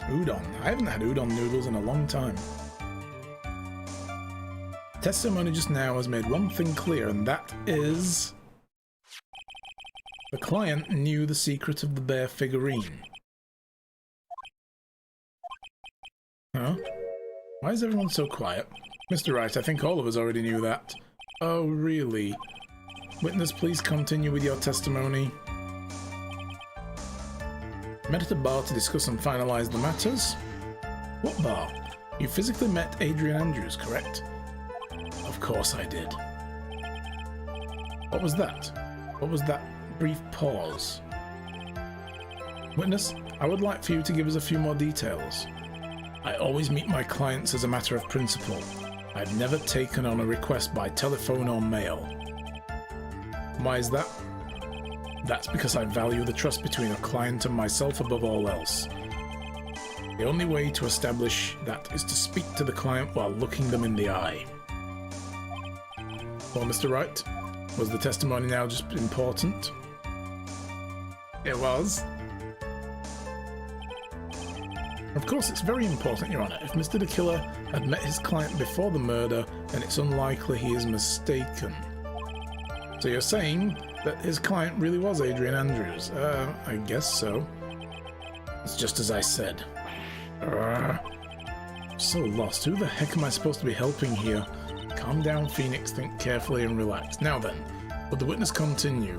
A: Udon. I haven't had udon noodles in a long time. Testimony just now has made one thing clear, and that is... the client knew the secret of the bear figurine. Huh? Why is everyone so quiet? Mr. Wright, I think all of us already knew that. Oh, really? Witness, please continue with your testimony. Met at a bar to discuss and finalize the matters. What bar? You physically met Adrian Andrews, correct? Of course I did. What was that? What was that brief pause? Witness, I would like for you to give us a few more details. I always meet my clients as a matter of principle. I've never taken on a request by telephone or mail. Why is that? That's because I value the trust between a client and myself above all else. The only way to establish that is to speak to the client while looking them in the eye. Well, Mr. Wright, was the testimony now just important? It was. Of course, it's very important, Your Honor. If Mr. the Killer had met his client before the murder, then it's unlikely he is mistaken. So you're saying that his client really was Adrian Andrews? I guess so. It's just as I said. So lost. Who the heck am I supposed to be helping here? Calm down, Phoenix. Think carefully and relax. Now then, would the witness continue?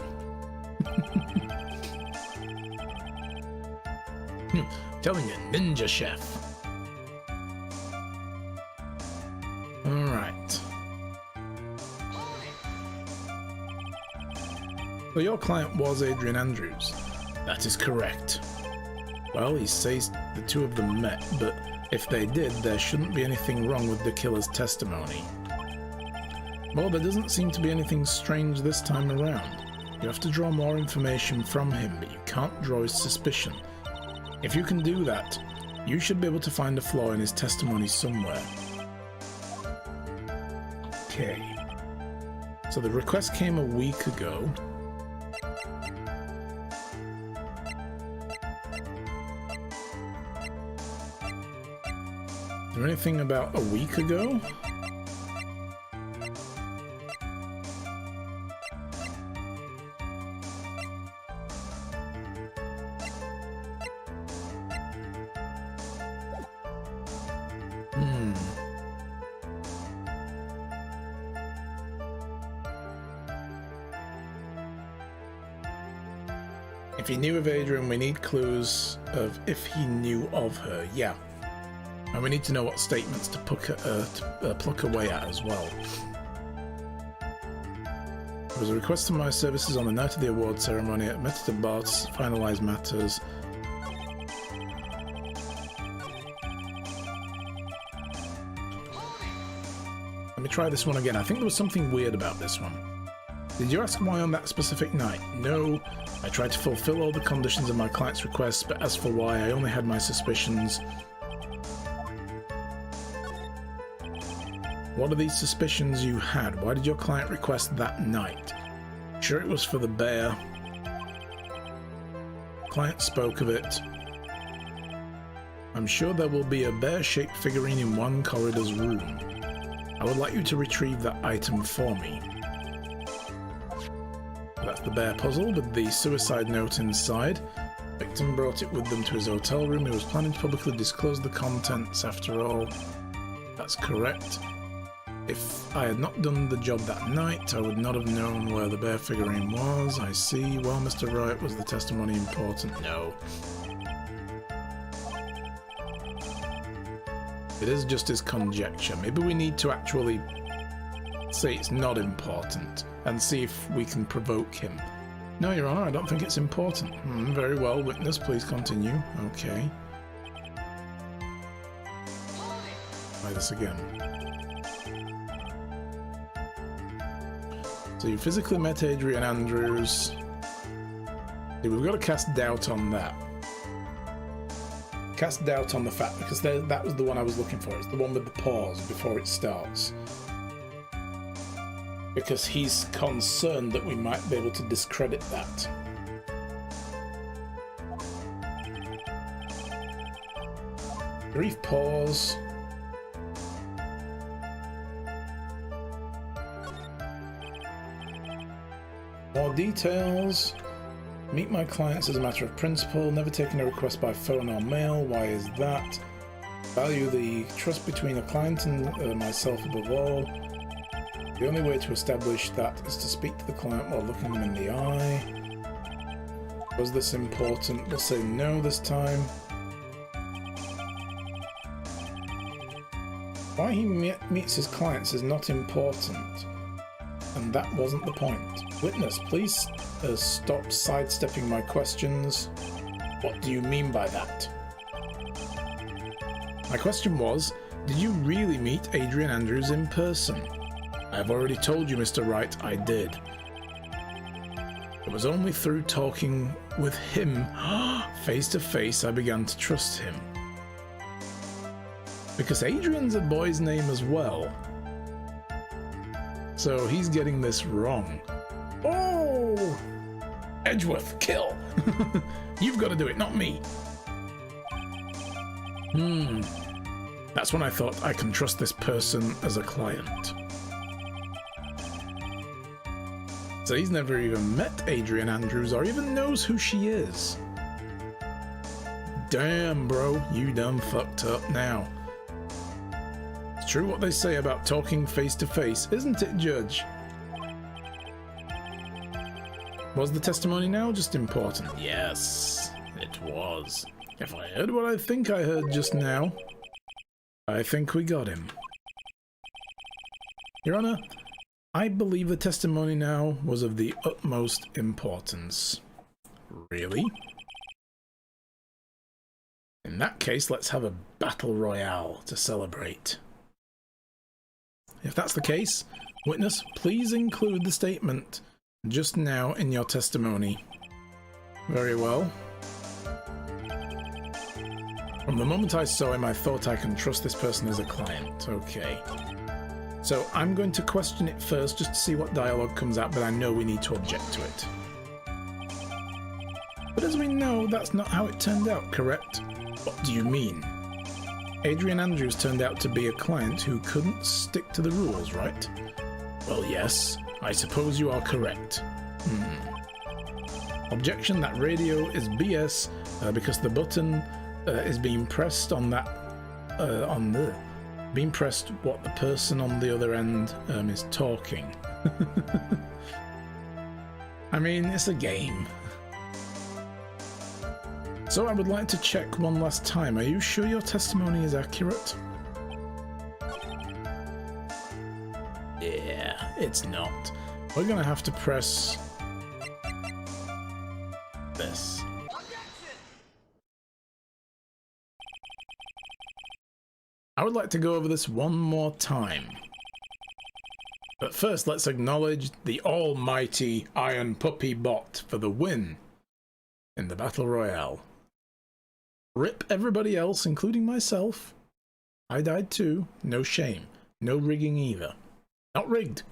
A: Telling you, Ninja Chef. Alright. So your client was Adrian Andrews? That is correct. Well, he says the two of them met, but if they did, there shouldn't be anything wrong with the killer's testimony. Well, there doesn't seem to be anything strange this time around. You have to draw more information from him, but you can't draw his suspicion. If you can do that, you should be able to find a flaw in his testimony somewhere. Okay. So the request came a week ago. Is there anything about a week ago? If he knew of Adrian, we need clues of if he knew of her. Yeah. And we need to know what statements to pluck away at as well. There was a request for my services on the night of the award ceremony. I met at a bar to finalise matters. Let me try this one again. I think there was something weird about this one. Did you ask why on that specific night? No. I tried to fulfill all the conditions of my client's request, but as for why, I only had my suspicions. What are these suspicions you had? Why did your client request that night? Sure, it was for the bear. Client spoke of it. I'm sure there will be a bear-shaped figurine in one corridor's room. I would like you to retrieve that item for me. That's the bear puzzle with the suicide note inside. Victim brought it with them to his hotel room. He was planning to publicly disclose the contents after all. That's correct. If I had not done the job that night, I would not have known where the bear figurine was. I see. Well, Mr. Wright, was the testimony important? No. It is just his conjecture. Maybe we need to actually say it's not important and see if we can provoke him. No, Your Honor, I don't think it's important. Very well, witness, please continue. Okay. Try this again. So you physically met Adrian Andrews. See, we've got to cast doubt on that. Cast doubt on the fact, because that was the one I was looking for. It's the one with the pause before it starts. Because he's concerned that we might be able to discredit that. Brief pause. More details. Meet my clients as a matter of principle. Never taken a request by phone or mail. Why is that? Value the trust between a client and myself above all. The only way to establish that is to speak to the client while looking them in the eye. Was this important? We'll say no this time. Why he meets his clients is not important. And that wasn't the point. Witness, please stop sidestepping my questions. What do you mean by that? My question was, did you really meet Adrian Andrews in person? I've already told you, Mr. Wright, I did. It was only through talking with him face to face I began to trust him. Because Adrian's a boy's name as well. So he's getting this wrong. Oh! Edgeworth, kill! You've got to do it, not me. That's when I thought I can trust this person as a client. So he's never even met Adrian Andrews or even knows who she is. Damn, bro, you done fucked up now. It's true what they say about talking face to face, isn't it, Judge? Was the testimony now just important? Yes, it was. If I heard what I think I heard just now, I think we got him. Your Honor, I believe the testimony now was of the utmost importance. Really? In that case, let's have a battle royale to celebrate. If that's the case, witness, please include the statement just now in your testimony. Very well. From the moment I saw him, I thought I can trust this person as a client. Okay. So I'm going to question it first just to see what dialogue comes out, but I know we need to object to it. But as we know, that's not how it turned out, correct? What do you mean? Adrian Andrews turned out to be a client who couldn't stick to the rules, right? Well, yes, I suppose you are correct. Objection, that radio is BS because the button is being pressed on that, being pressed what the person on the other end is talking. I mean, it's a game. So I would like to check one last time. Are you sure your testimony is accurate? Yeah, it's not. We're gonna have to press this. I would like to go over this one more time. But first, let's acknowledge the almighty Iron Puppy bot for the win in the Battle Royale. Rip everybody else, including myself. I died too. No shame. No rigging either. Not rigged.